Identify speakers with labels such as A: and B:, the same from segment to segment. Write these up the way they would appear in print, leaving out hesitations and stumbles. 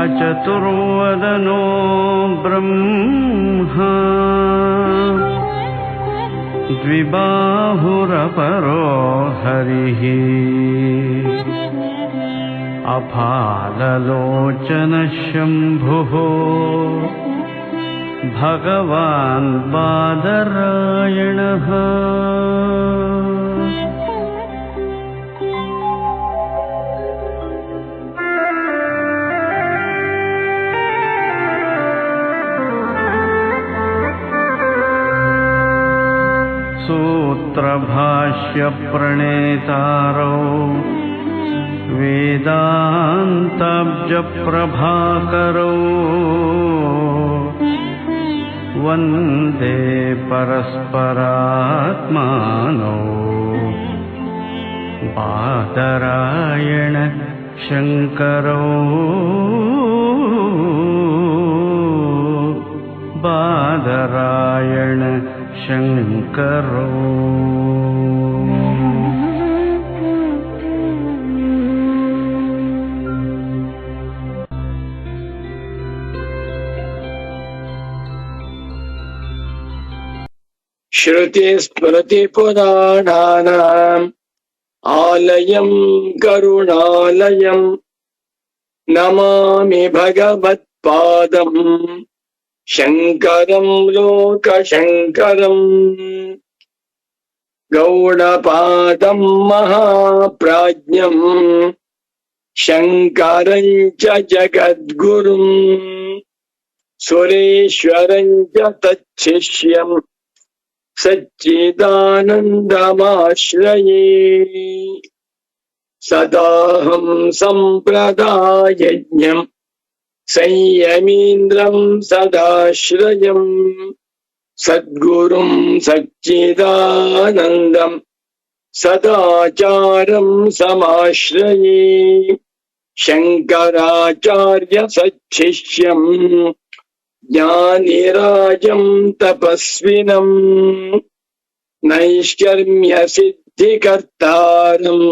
A: अचतुर्वदनो ब्रह्मा द्विबाहुरपरो हरिः अफाललोचनः शम्भुः भगवान् बादरायणः। सूत्रभाष्य प्रणेतारौ वेदान्ताब्ज प्रभाकरौ वन्दे परस्परात्मानौ बादरायण शङ्करौ बादरायण शङ्करौ।
B: श्रुति स्मृति पुराणानाम् आलयम् करुणालयम् नमामि भगवत्पादम् शङ्करम् लोकशङ्करम्। गौडपादम् महाप्राज्ञम् शङ्करम् च जगद्गुरुम् सुरेश्वरम् च तच्छिष्यम् सच्चिदानन्दमाश्रये। सदाहं सम्प्रदायज्ञम् संयमीन्द्रम् सदाश्रयम् सद्गुरुम् सच्चिदानन्दम् सदाचारम् समाश्रये। शङ्कराचार्य सच्छिष्यम् ज्ञानिराजम् तपस्विनम् नैष्कर्म्य सिद्धिकर्तारम्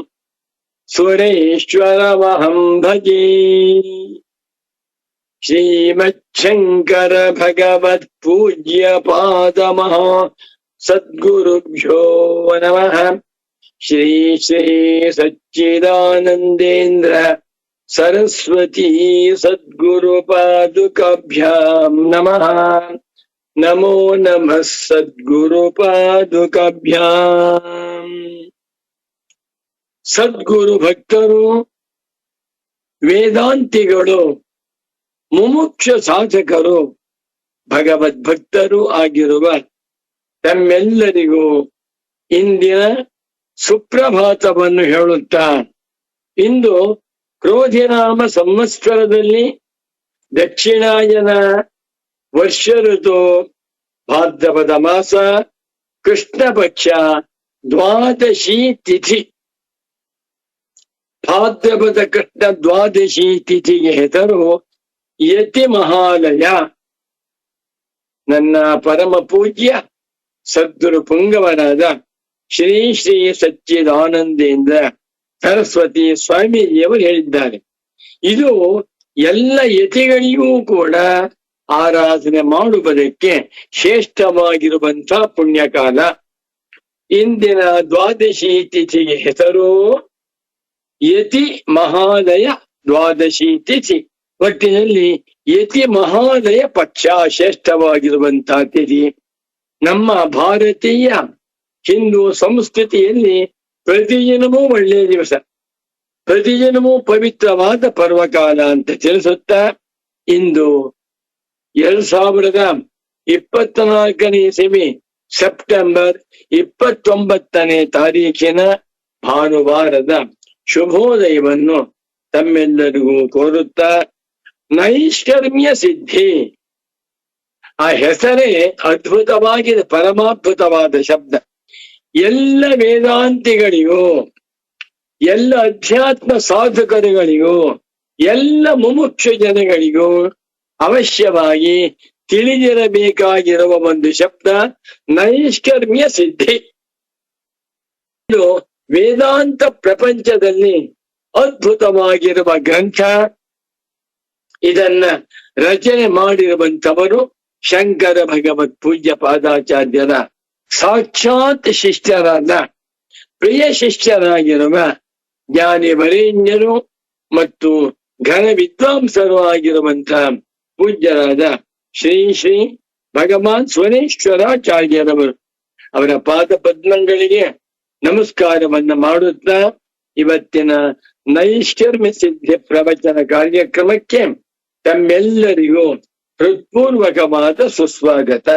B: सुरेश्वरमहम् भजे। श्रीमच्छङ्कर भगवत् पूज्य पादमः सद्गुरुभ्यो नमः। श्री श्री सच्चिदानन्देन्द्र सरस्वती सद्गुरुपादुकाभ्याम् नमः। नमो नमः सद्गुरुपादुकाभ्याम्। ಸದ್ಗುರು ಭಕ್ತರು ವೇದಾಂತಿಗಳು ಮುಮುಕ್ಷ ಸಾಧಕರು ಭಗವದ್ಭಕ್ತರು ಆಗಿರುವ ತಮ್ಮೆಲ್ಲರಿಗೂ ಇಂದಿನ ಸುಪ್ರಭಾತವನ್ನು ಹೇಳುತ್ತಾ, ಇಂದು ಕ್ರೋಧಿನಾಮ ಸಂವತ್ಸರದಲ್ಲಿ ದಕ್ಷಿಣಾಯನ ವರ್ಷ ಋತು ಭಾದ್ರಪದ ಮಾಸ ಕೃಷ್ಣ ಪಕ್ಷ ದ್ವಾದಶಿ ತಿಥಿ. ಭಾದ್ರಪದ ಕೃಷ್ಣ ದ್ವಾದಶಿ ತಿಥಿಗೆ ಹೆಸರು ಯತಿ ಮಹಾಲಯ. ನನ್ನ ಪರಮ ಪೂಜ್ಯ ಸದ್ಗುರು ಪುಂಗವರಾದ ಶ್ರೀ ಶ್ರೀ ಸಚ್ಚಿದಾನಂದೇಂದ್ರ ಸರಸ್ವತಿ ಸ್ವಾಮೀಜಿಯವರು ಹೇಳಿದ್ದಾರೆ. ಇದು ಎಲ್ಲ ಯತಿಗಳಿಗೂ ಕೂಡ ಆರಾಧನೆ ಮಾಡುವುದಕ್ಕೆ ಶ್ರೇಷ್ಠವಾಗಿರುವಂತಹ ಪುಣ್ಯಕಾಲ. ಇಂದಿನ ದ್ವಾದಶಿ ತಿಥಿಗೆ ಹೆಸರು ಯತಿ ಮಹಾಲಯ ದ್ವಾದಶಿ ತಿಥಿ. ಒಟ್ಟಿನಲ್ಲಿ ಯತಿ ಮಹಾಲಯ ಪಕ್ಷ ಶ್ರೇಷ್ಠವಾಗಿರುವಂತಹ ತಿಥಿ. ನಮ್ಮ ಭಾರತೀಯ ಹಿಂದೂ ಸಂಸ್ಕೃತಿಯಲ್ಲಿ ಪ್ರತಿದಿನವೂ ಒಳ್ಳೆಯ ದಿವಸ, ಪ್ರತಿದಿನವೂ ಪವಿತ್ರವಾದ ಪರ್ವಕಾಲ ಅಂತ ತಿಳಿಸುತ್ತಾ, ಇಂದು 2024ನೇ ಇಸವಿ ಸೆಪ್ಟೆಂಬರ್ 29ನೇ ತಾರೀಖಿನ ಭಾನುವಾರದ ಶುಭೋದಯವನ್ನು ತಮ್ಮೆಲ್ಲರಿಗೂ ಕೋರುತ್ತಾ, ನೈಷ್ಕರ್ಮ್ಯ ಸಿದ್ಧಿ ಆ ಹೆಸರೇ ಅದ್ಭುತವಾಗಿದೆ, ಪರಮಾದ್ಭುತವಾದ ಶಬ್ದ. ಎಲ್ಲ ವೇದಾಂತಿಗಳಿಗೂ, ಎಲ್ಲ ಅಧ್ಯಾತ್ಮ ಸಾಧಕರುಗಳಿಗೂ, ಎಲ್ಲ ಮುಮುಕ್ಷು ಜನಗಳಿಗೂ ಅವಶ್ಯವಾಗಿ ತಿಳಿದಿರಬೇಕಾಗಿರುವ ಒಂದು ಶಬ್ದ ನೈಷ್ಕರ್ಮ್ಯ ಸಿದ್ಧಿ. ಇದು ವೇದಾಂತ ಪ್ರಪಂಚದಲ್ಲಿ ಅದ್ಭುತವಾಗಿರುವ ಗ್ರಂಥ. ಇದನ್ನ ರಚನೆ ಮಾಡಿರುವಂತವರು ಶಂಕರ ಭಗವತ್ ಪೂಜ್ಯ ಪಾದಾಚಾರ್ಯರ ಸಾಕ್ಷಾತ್ ಶಿಷ್ಯರಾದ ಪ್ರಿಯ ಶಿಷ್ಯರಾಗಿರುವ ಜ್ಞಾನಿ ವರೇಣ್ಯರು ಮತ್ತು ಘನ ವಿದ್ವಾಂಸರು ಆಗಿರುವಂತಹ ಪೂಜ್ಯರಾದ ಶ್ರೀ ಶ್ರೀ ಭಗವಾನ್ ಸ್ವರೇಶ್ವರಾಚಾರ್ಯರವರು ಅವರ ಪಾದ ಪದ್ಮಗಳಿಗೆ ನಮಸ್ಕಾರವನ್ನ ಮಾಡುತ್ತಾ ಇವತ್ತಿನ ನೈಷ್ಕರ್ಮ್ಯ ಸಿದ್ಧಿ ಪ್ರವಚನ ಕಾರ್ಯಕ್ರಮಕ್ಕೆ ತಮ್ಮೆಲ್ಲರಿಗೂ ಹೃತ್ಪೂರ್ವಕವಾದ ಸುಸ್ವಾಗತ.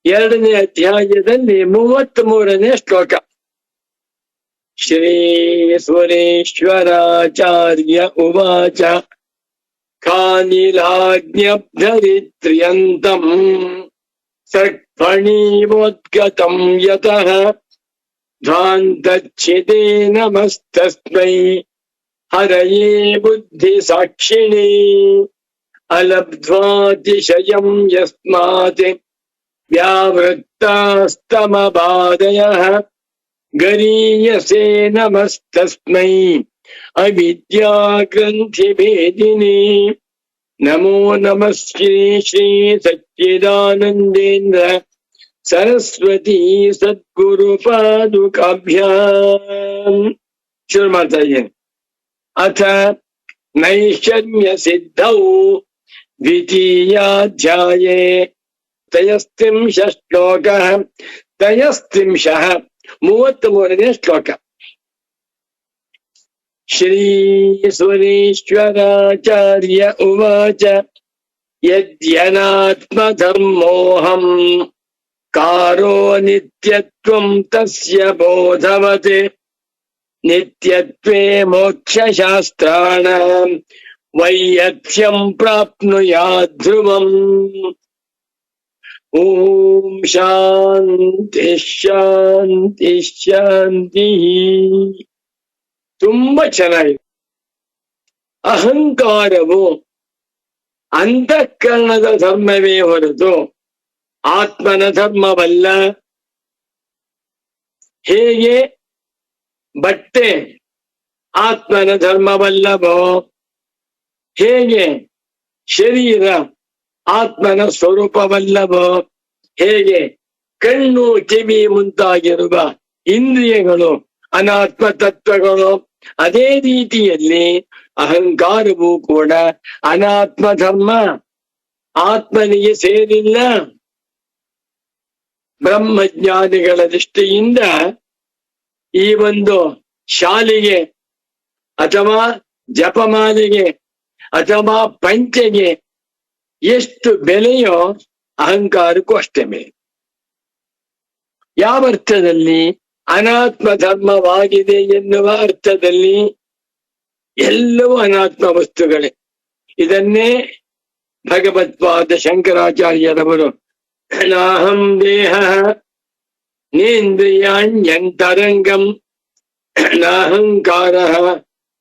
B: 2ನೇ ಅಧ್ಯಾಯದಲ್ಲಿ 33ನೇ ಶ್ಲೋಕ. ಶ್ರೀ ಸ್ವರೇಶ್ವರಾಚಾರ್ಯ ಉವಾಚ ಖಾನಿಲಾಜ್ಞಬ್ಧರಿತ್ರ್ಯಂತಂ ಸಕ್ಫಣೀವೋದ್ಗತಂ ಯತಃ ಧ್ವಾಂತಚ್ಛಿದೇ ನಮಸ್ತಸ್ಮೈ ಹರಯೇ ಬುದ್ಧಿ ಸಾಕ್ಷಿಣೇ ಅಲಬ್ಧ್ವಾತಿಶಯಂ ಯಸ್ಮಾತ್ ವ್ಯಾವೃತ್ತಾಸ್ತಮಬಾಧಯಃ ಗರೀಯಸೇ ನಮಸ್ತಸ್ಮೈ ಅವಿದ್ಯಾಗ್ರಂಥಿಭೇದಿನೇ ನಮೋ ನಮಃ ಶ್ರೀ ಶ್ರೀ ಸಚ್ಚಿದಾನಂದೇಂದ್ರ ಸರಸ್ವತಿ ಸದ್ಗುರು ಪಾದುಕಾಭ್ಯಾಂ. ಶುರು ಮಾಡ್ತಾ ಇದ್ದೇನೆ. ಅಥ ನೈಷಮ್ಯ ಸಿದ್ಧೌ ದ್ವಿತೀಯಾಧ್ಯಾಯೇ ತ್ರಯಸ್ತ್ರಿಂಶ ಶ್ಲೋಕ. ತ್ರಯಸ್ತ್ರಿಂಶಃ 33ನೇ ಶ್ಲೋಕ. ಶ್ರೀ ಸ್ವರೇಶ್ವರಾಚಾರ್ಯ ಉವಾಚ ಯದ್ಯನಾತ್ಮಧರ್ಮೋಹಂ ಕಾರೋ ನಿತ್ಯತ್ವಂ ತಸ್ಯ ಬೋಧವತ್ ನಿತ್ಯತ್ವೇ ಮೋಕ್ಷಶಾಸ್ತ್ರಾಣಾಂ ವೈಯಥ್ಯಂ ಪ್ರಾಪ್ನುಯಾತ್ ಧ್ರುವಂ. ಓಂ ಶಾಂತಿ ಶಾಂತಿ ಶಾಂತಿ. ತುಂಬಾ ಚೆನ್ನಾಗಿದೆ. ಅಹಂಕಾರವು ಅಂತಃಕರಣದ ಧರ್ಮವೇ ಹೊರತು ಆತ್ಮನ ಧರ್ಮವಲ್ಲ. ಹೇಗೆ ಬಟ್ಟೆ ಆತ್ಮನ ಧರ್ಮವಲ್ಲವೋ, ಹೇಗೆ ಶರೀರ ಆತ್ಮನ ಸ್ವರೂಪವಲ್ಲವೋ, ಹೇಗೆ ಕಣ್ಣು ಕಿವಿ ಮುಂತಾಗಿರುವ ಇಂದ್ರಿಯಗಳು ಅನಾತ್ಮ ತತ್ವಗಳು, ಅದೇ ರೀತಿಯಲ್ಲಿ ಅಹಂಕಾರವೂ ಕೂಡ ಅನಾತ್ಮ ಧರ್ಮ, ಆತ್ಮನಿಗೆ ಸೇರಿಲ್ಲ. ಬ್ರಹ್ಮಜ್ಞಾನಿಗಳ ದೃಷ್ಟಿಯಿಂದ ಈ ಒಂದು ಶಾಲೆಗೆ ಅಥವಾ ಜಪಮಾಲೆಗೆ ಅಥವಾ ಪಂಚೆಗೆ ಎಷ್ಟು ಬೆಲೆಯೋ ಅಹಂಕಾರಕ್ಕೂ ಅಷ್ಟೇ ಬೆಲೆ. ಯಾವ ಅರ್ಥದಲ್ಲಿ? ಅನಾತ್ಮ ಧರ್ಮವಾಗಿದೆ ಎನ್ನುವ ಅರ್ಥದಲ್ಲಿ. ಎಲ್ಲವೂ ಅನಾತ್ಮ ವಸ್ತುಗಳೇ. ಇದನ್ನೇ ಭಗವತ್ಪಾದ ಶಂಕರಾಚಾರ್ಯರವರು ನಾಹಂ ದೇಹ ನೇಂದ್ರಿಯಾಣ್ಯಂತರಂಗಂ ನಾಹಂಕಾರ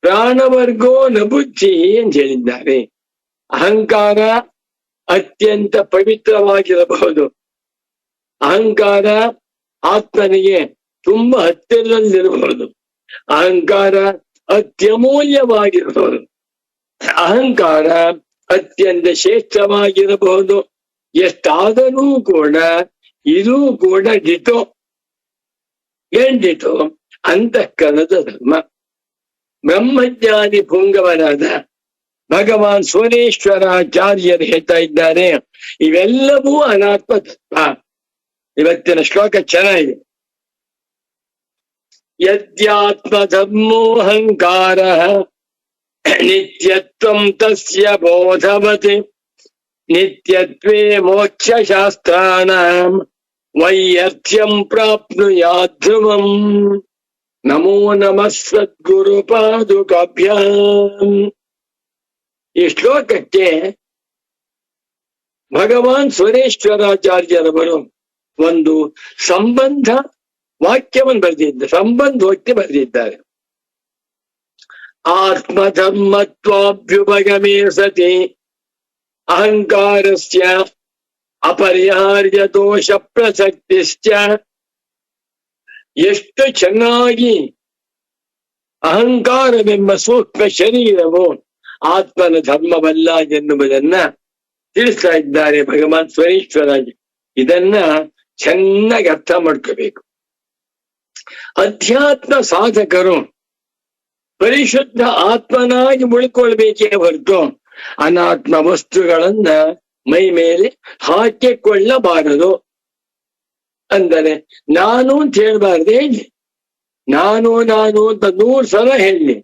B: ಪ್ರಾಣವರ್ಗೋ ನ ಬುದ್ಧಿ ಅಂತ ಹೇಳಿದ್ದಾರೆ. ಅಹಂಕಾರ ಅತ್ಯಂತ ಪವಿತ್ರವಾಗಿರಬಹುದು. ಅಹಂಕಾರ ಆತ್ಮನಿಗೆ ತುಂಬಾ ಹತ್ತಿರದಲ್ಲಿರಬಹುದು. ಅಹಂಕಾರ ಅತ್ಯಮೂಲ್ಯವಾಗಿರಬಹುದು. ಅಹಂಕಾರ ಅತ್ಯಂತ ಶ್ರೇಷ್ಠವಾಗಿರಬಹುದು. ಎಷ್ಟಾದರೂ ಕೂಡ ಇದು ಕೂಡ ಡಿಟೋ. ಏನ್ ಡಿಟೋ? ಅಂತಃಕರಣದ ಧರ್ಮ. ಬ್ರಹ್ಮಜ್ಞಾನಿ ಪುಂಗವನಾದ ಭಗವಾನ್ ಸ್ವರೇಶ್ವರಾಚಾರ್ಯರು ಹೇಳ್ತಾ ಇದ್ದಾರೆ, ಇವೆಲ್ಲವೂ ಅನಾತ್ಮ ತತ್ವ. ಇವತ್ತಿನ ಶ್ಲೋಕ ಚೆನ್ನಾಗಿದೆ. ಯದ್ಯಾತ್ಮ ಧರ್ಮೋಹಂಕಾರ ನಿತ್ಯತ್ವಂ ತಸ್ಯ ಬೋಧವತ್ ನಿತ್ಯತ್ವೇ ಮೋಕ್ಷಶಾಸ್ತ್ರಾಣಾಂ ವೈಯರ್ಥ್ಯಂ ಪ್ರಾಪ್ನುಯಾತ್ ಧ್ರುವಂ. ನಮೋ ನಮಃ ಸದ್ಗುರು ಪಾದುಕಾಭ್ಯಾಂ. ಈ ಶ್ಲೋಕಕ್ಕೆ ಭಗವಾನ್ ಸ್ವರೇಶ್ವರಾಚಾರ್ಯರವರು ಒಂದು ಸಂಬಂಧ ವಾಕ್ಯವನ್ನು ಬರೆದಿದ್ದಾರೆ. ಸಂಬಂಧ ವಾಕ್ಯ ಬರೆದಿದ್ದಾರೆ. ಆತ್ಮಧರ್ಮತ್ವಾಭ್ಯುಪಗಮೇ ಸತಿ ಅಹಂಕಾರಸ್ಯ ಅಪರಿಹಾರ್ಯ ದೋಷ ಪ್ರಸಕ್ತಿಶ್ಚ. ಎಷ್ಟು ಚೆನ್ನಾಗಿ ಅಹಂಕಾರವೆಂಬ ಸೂಕ್ಷ್ಮ ಶರೀರವು ಆತ್ಮನ ಧರ್ಮವಲ್ಲ ಎನ್ನುವುದನ್ನ ತಿಳಿಸ್ತಾ ಇದ್ದಾರೆ ಭಗವಾನ್ ಸ್ವರೇಶ್ವರಾಜ್. ಇದನ್ನ ಚೆನ್ನಾಗಿ ಅರ್ಥ ಮಾಡ್ಕೋಬೇಕು. ಅಧ್ಯಾತ್ಮ ಸಾಧಕರು ಪರಿಶುದ್ಧ ಆತ್ಮನಾಗಿ ಉಳ್ಕೊಳ್ಬೇಕೇ ಹೊರತು ಅನಾತ್ಮ ವಸ್ತುಗಳನ್ನ ಮೈ ಮೇಲೆ ಹಾಕಿಕೊಳ್ಳಬಾರದು. ಅಂದರೆ ನಾನು ಅಂತ ಹೇಳ್ಬಾರ್ದು, ಹೇಳಿ ನಾನು ನಾನು ಅಂತ 100 ಸಲ ಹೇಳಿ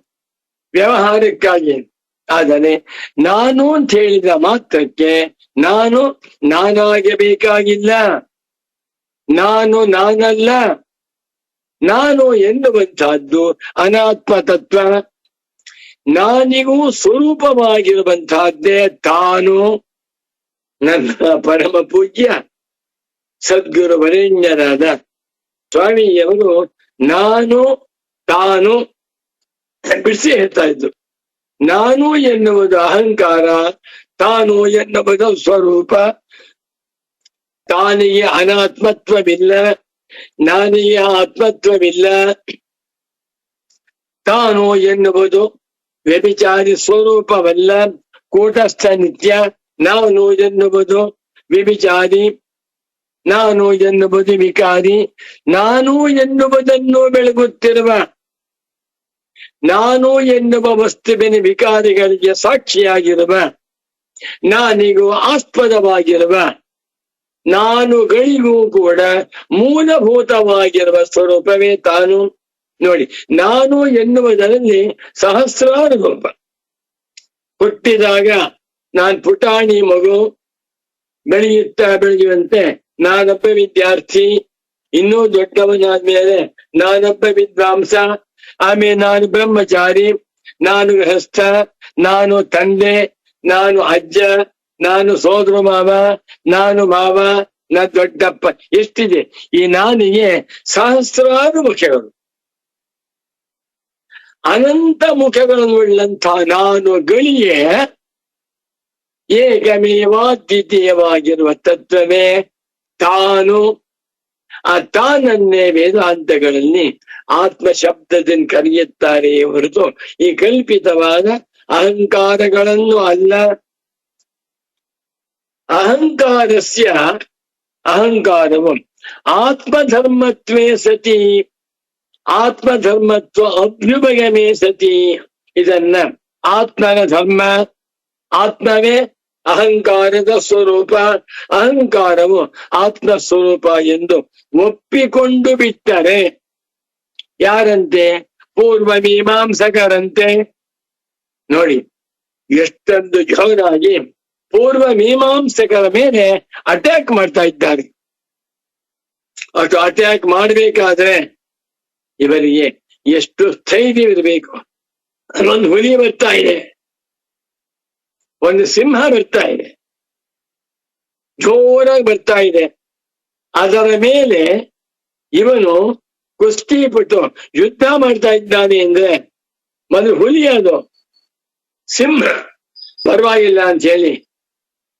B: ವ್ಯವಹಾರಕ್ಕಾಗಿ. ಆದರೆ ನಾನು ಅಂತ ಹೇಳಿದ ಮಾತ್ರಕ್ಕೆ ನಾನು ನಾನಾಗಬೇಕಾಗಿಲ್ಲ. ನಾನು ನಾನಲ್ಲ. ನಾನು ಎನ್ನುವಂತಹದ್ದು ಅನಾತ್ಮ ತತ್ವ. ನಾನಿಗೂ ಸ್ವರೂಪವಾಗಿರುವಂತಹದ್ದೇ ತಾನು. ನನ್ನ ಪರಮ ಪೂಜ್ಯ ಸದ್ಗುರು ವರೇಣ್ಯರಾದ ಸ್ವಾಮಿಯವರು ನಾನು ತಾನು ಬಿಡಿಸಿ ಹೇಳ್ತಾ ಇದ್ರು. ನಾನು ಎನ್ನುವುದು ಅಹಂಕಾರ, ತಾನು ಎನ್ನುವುದು ಸ್ವರೂಪ. ತಾನಿಗೆ ಅನಾತ್ಮತ್ವವಿಲ್ಲ, ನಾನಿಗೆ ಆತ್ಮತ್ವವಿಲ್ಲ. ತಾನು ಎನ್ನುವುದು ವ್ಯಭಿಚಾರಿ ಸ್ವರೂಪವಲ್ಲ, ಕೂಟಸ್ಥ ನಿತ್ಯ. ನಾನು ಎನ್ನುವುದು ವ್ಯಭಿಚಾರಿ, ನಾನು ಎನ್ನುವುದು ವಿಕಾರಿ. ನಾನು ಎನ್ನುವುದನ್ನು ಬೆಳಗುತ್ತಿರುವ, ನಾನು ಎನ್ನುವ ವಸ್ತುವಿನ ವಿಕಾರಿಗಳಿಗೆ ಸಾಕ್ಷಿಯಾಗಿರುವ, ನಾನಿಗೂ ಆಸ್ಪದವಾಗಿರುವ, ನಾನುಗಳಿಗೂ ಕೂಡ ಮೂಲಭೂತವಾಗಿರುವ ಸ್ವರೂಪವೇ ತಾನು. ನೋಡಿ, ನಾನು ಎನ್ನುವುದರಲ್ಲಿ ಸಹಸ್ರಾರು ರೂಪ. ಹುಟ್ಟಿದಾಗ ನಾನು ಪುಟಾಣಿ ಮಗು, ಬೆಳೆಯುವಂತೆ ನಾನೊಬ್ಬ ವಿದ್ಯಾರ್ಥಿ, ಇನ್ನೂ ದೊಡ್ಡವನಾದ್ಮೇಲೆ ನಾನೊಬ್ಬ ವಿದ್ವಾಂಸ, ಆಮೇಲೆ ನಾನು ಬ್ರಹ್ಮಚಾರಿ, ನಾನು ಗೃಹಸ್ಥ, ನಾನು ತಂದೆ, ನಾನು ಅಜ್ಜ, ನಾನು ಸೋದರ ಮಾವ, ನಾನು ಮಾವ, ನಾನು ದೊಡ್ಡಪ್ಪ. ಎಷ್ಟಿದೆ ಈ ನಾನಿಗೆ? ಸಹಸ್ರಾರು ಮುಖಗಳು, ಅನಂತ ಮುಖಗಳನ್ನುಳ್ಳಂಥ ನಾನುಗಳಿಗೆ ಏಕಮೇವಾದ್ವಿತೀಯವಾಗಿರುವ ತತ್ವವೇ ತಾನು. ಆ ತಾನನ್ನೇ ವೇದಾಂತಗಳಲ್ಲಿ ಆತ್ಮ ಶಬ್ದದಿಂದ ಕರೆಯುತ್ತಾರೆ ಹೊರತು ಈ ಕಲ್ಪಿತವಾದ ಅಹಂಕಾರಗಳನ್ನು ಅಲ್ಲ. ಅಹಂಕಾರವು ಆತ್ಮಧರ್ಮತ್ವೇ ಸತಿ, ಆತ್ಮಧರ್ಮತ್ವ ಅಭ್ಯುಪಗಮೇ ಸತಿ. ಇದನ್ನ ಆತ್ಮನ ಧರ್ಮ, ಆತ್ಮವೇ ಅಹಂಕಾರದ ಸ್ವರೂಪ, ಅಹಂಕಾರವು ಆತ್ಮ ಸ್ವರೂಪ ಎಂದು ಒಪ್ಪಿಕೊಂಡು ಬಿಟ್ಟರೆ ಯಾರಂತೆ? ಪೂರ್ವ ಮೀಮಾಂಸಕರಂತೆ. ನೋಡಿ ಎಷ್ಟೊಂದು ಜೋರಾಗಿ ಪೂರ್ವ ಮೀಮಾಂಸಕರ ಮೇಲೆ ಅಟ್ಯಾಕ್ ಮಾಡ್ತಾ ಇದ್ದಾರೆ. ಅಷ್ಟು ಅಟ್ಯಾಕ್ ಮಾಡಬೇಕಾದ್ರೆ ಇವರಿಗೆ ಎಷ್ಟು ಸ್ಥೈರ್ಯವಿರಬೇಕು. ಒಂದು ಹುಲಿ ಬರ್ತಾ ಇದೆ, ಒಂದು ಸಿಂಹ ಬರ್ತಾ ಇದೆ, ಜೋರಾಗಿ ಬರ್ತಾ ಇದೆ. ಅದರ ಮೇಲೆ ಇವನು ಕುಸ್ತಿಪಟ್ಟು ಯುದ್ಧ ಮಾಡ್ತಾ ಇದ್ದಾನೆ ಅಂದ್ರೆ ಒಂದು ಹುಲಿ, ಅದು ಸಿಂಹ ಪರವಾಗಿಲ್ಲ ಅಂತ ಹೇಳಿ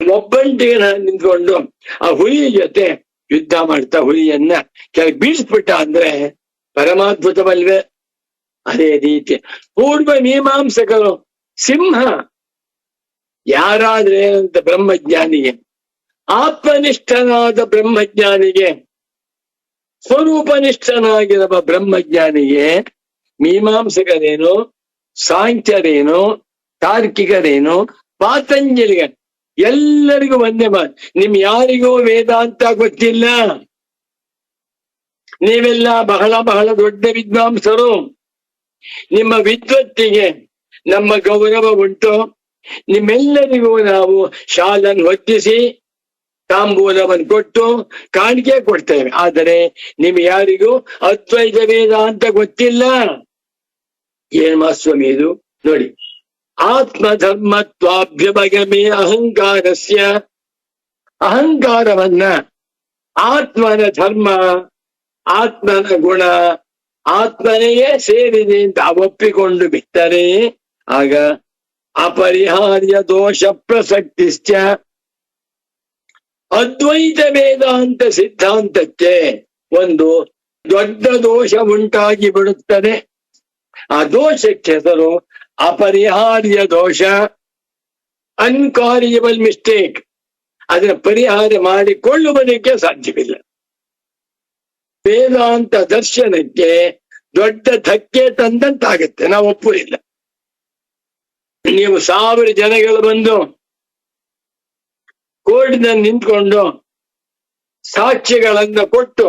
B: ಒಬ್ಬಂಟಿಗೆ ನಿಂತ್ಕೊಂಡು ಆ ಹುಲಿ ಜೊತೆ ಯುದ್ಧ ಮಾಡ್ತಾ ಹುಲಿಯನ್ನ ಕೆಳಗೆ ಬೀಳಿಸ್ಬಿಟ್ಟ ಅಂದ್ರೆ ಪರಮಾದ್ಭುತವಲ್ವೇ? ಅದೇ ರೀತಿ ಪೂರ್ವ ಮೀಮಾಂಸಕರು ಸಿಂಹ ಯಾರಾದ್ರೆ ಏನಂತ ಬ್ರಹ್ಮಜ್ಞಾನಿಗೆ, ಆತ್ಮನಿಷ್ಠನಾದ ಬ್ರಹ್ಮಜ್ಞಾನಿಗೆ, ಸ್ವರೂಪನಿಷ್ಠನಾಗಿರುವ ಬ್ರಹ್ಮಜ್ಞಾನಿಗೆ ಮೀಮಾಂಸಕರೇನು, ಸಾಂಖ್ಯರೇನು, ತಾರ್ಕಿಕರೇನು, ಪಾತಂಜಲಿಗ ಎಲ್ಲರಿಗೂ ಒಂದೇ ಮಾತು. ನಿಮ್ ಯಾರಿಗೂ ವೇದಾಂತ ಗೊತ್ತಿಲ್ಲ, ನೀವೆಲ್ಲ ಬಹಳ ಬಹಳ ದೊಡ್ಡ ವಿದ್ವಾಂಸರು. ನಿಮ್ಮ ವಿದ್ವತ್ತಿಗೆ ನಮ್ಮ ಗೌರವ ಉಂಟು. ನಿಮ್ಮೆಲ್ಲರಿಗೂ ನಾವು ಶಾಲನ್ನು ಹೊತ್ತಿಸಿ ತಾಂಬೂಲವನ್ನು ಕೊಟ್ಟು ಕಾಣಿಕೆ ಕೊಡ್ತೇವೆ. ಆದರೆ ನಿಮ್ ಯಾರಿಗೂ ಅದ್ವೈತ ವೇದಾಂತ ಗೊತ್ತಿಲ್ಲ. ಏನ್ ಮಾಸ್ವಾಮಿ ಇದು? ನೋಡಿ, ಆತ್ಮಧರ್ಮತ್ವಾಭ್ಯುಪಗಮೇ ಅಹಂಕಾರಸ್ಯ, ಅಹಂಕಾರವನ್ನ ಆತ್ಮನ ಧರ್ಮ, ಆತ್ಮನ ಗುಣ, ಆತ್ಮನೆಯೇ ಸೇರಿದೆ ಅಂತ ಒಪ್ಪಿಕೊಂಡು ಬಿಟ್ಟರೆ ಆಗ ಅಪರಿಹಾರ್ಯ ದೋಷ ಪ್ರಸಕ್ತಿಶ್ಚ, ಅದ್ವೈತ ವೇದಾಂತ ಸಿದ್ಧಾಂತಕ್ಕೆ ಒಂದು ದೊಡ್ಡ ದೋಷ ಉಂಟಾಗಿ ಬಿಡುತ್ತದೆ. ಆ ದೋಷಕ್ಕೆ ಹೆಸರು ಅಪರಿಹಾರ್ಯ ದೋಷ, ಅನ್ಕಾರಿಯಬಲ್ ಮಿಸ್ಟೇಕ್, ಅದನ್ನ ಪರಿಹಾರ ಮಾಡಿಕೊಳ್ಳುವುದಕ್ಕೆ ಸಾಧ್ಯವಿಲ್ಲ. ವೇದಾಂತ ದರ್ಶನಕ್ಕೆ ದೊಡ್ಡ ಧಕ್ಕೆ ತಂದಂತಾಗುತ್ತೆ, ನಾವು ಒಪ್ಪುವುದಿಲ್ಲ. ನೀವು 1000 ಜನಗಳು ಬಂದು ಕೋರ್ಟ್ನಲ್ಲಿ ನಿಂತ್ಕೊಂಡು ಸಾಕ್ಷ್ಯಗಳನ್ನ ಕೊಟ್ಟು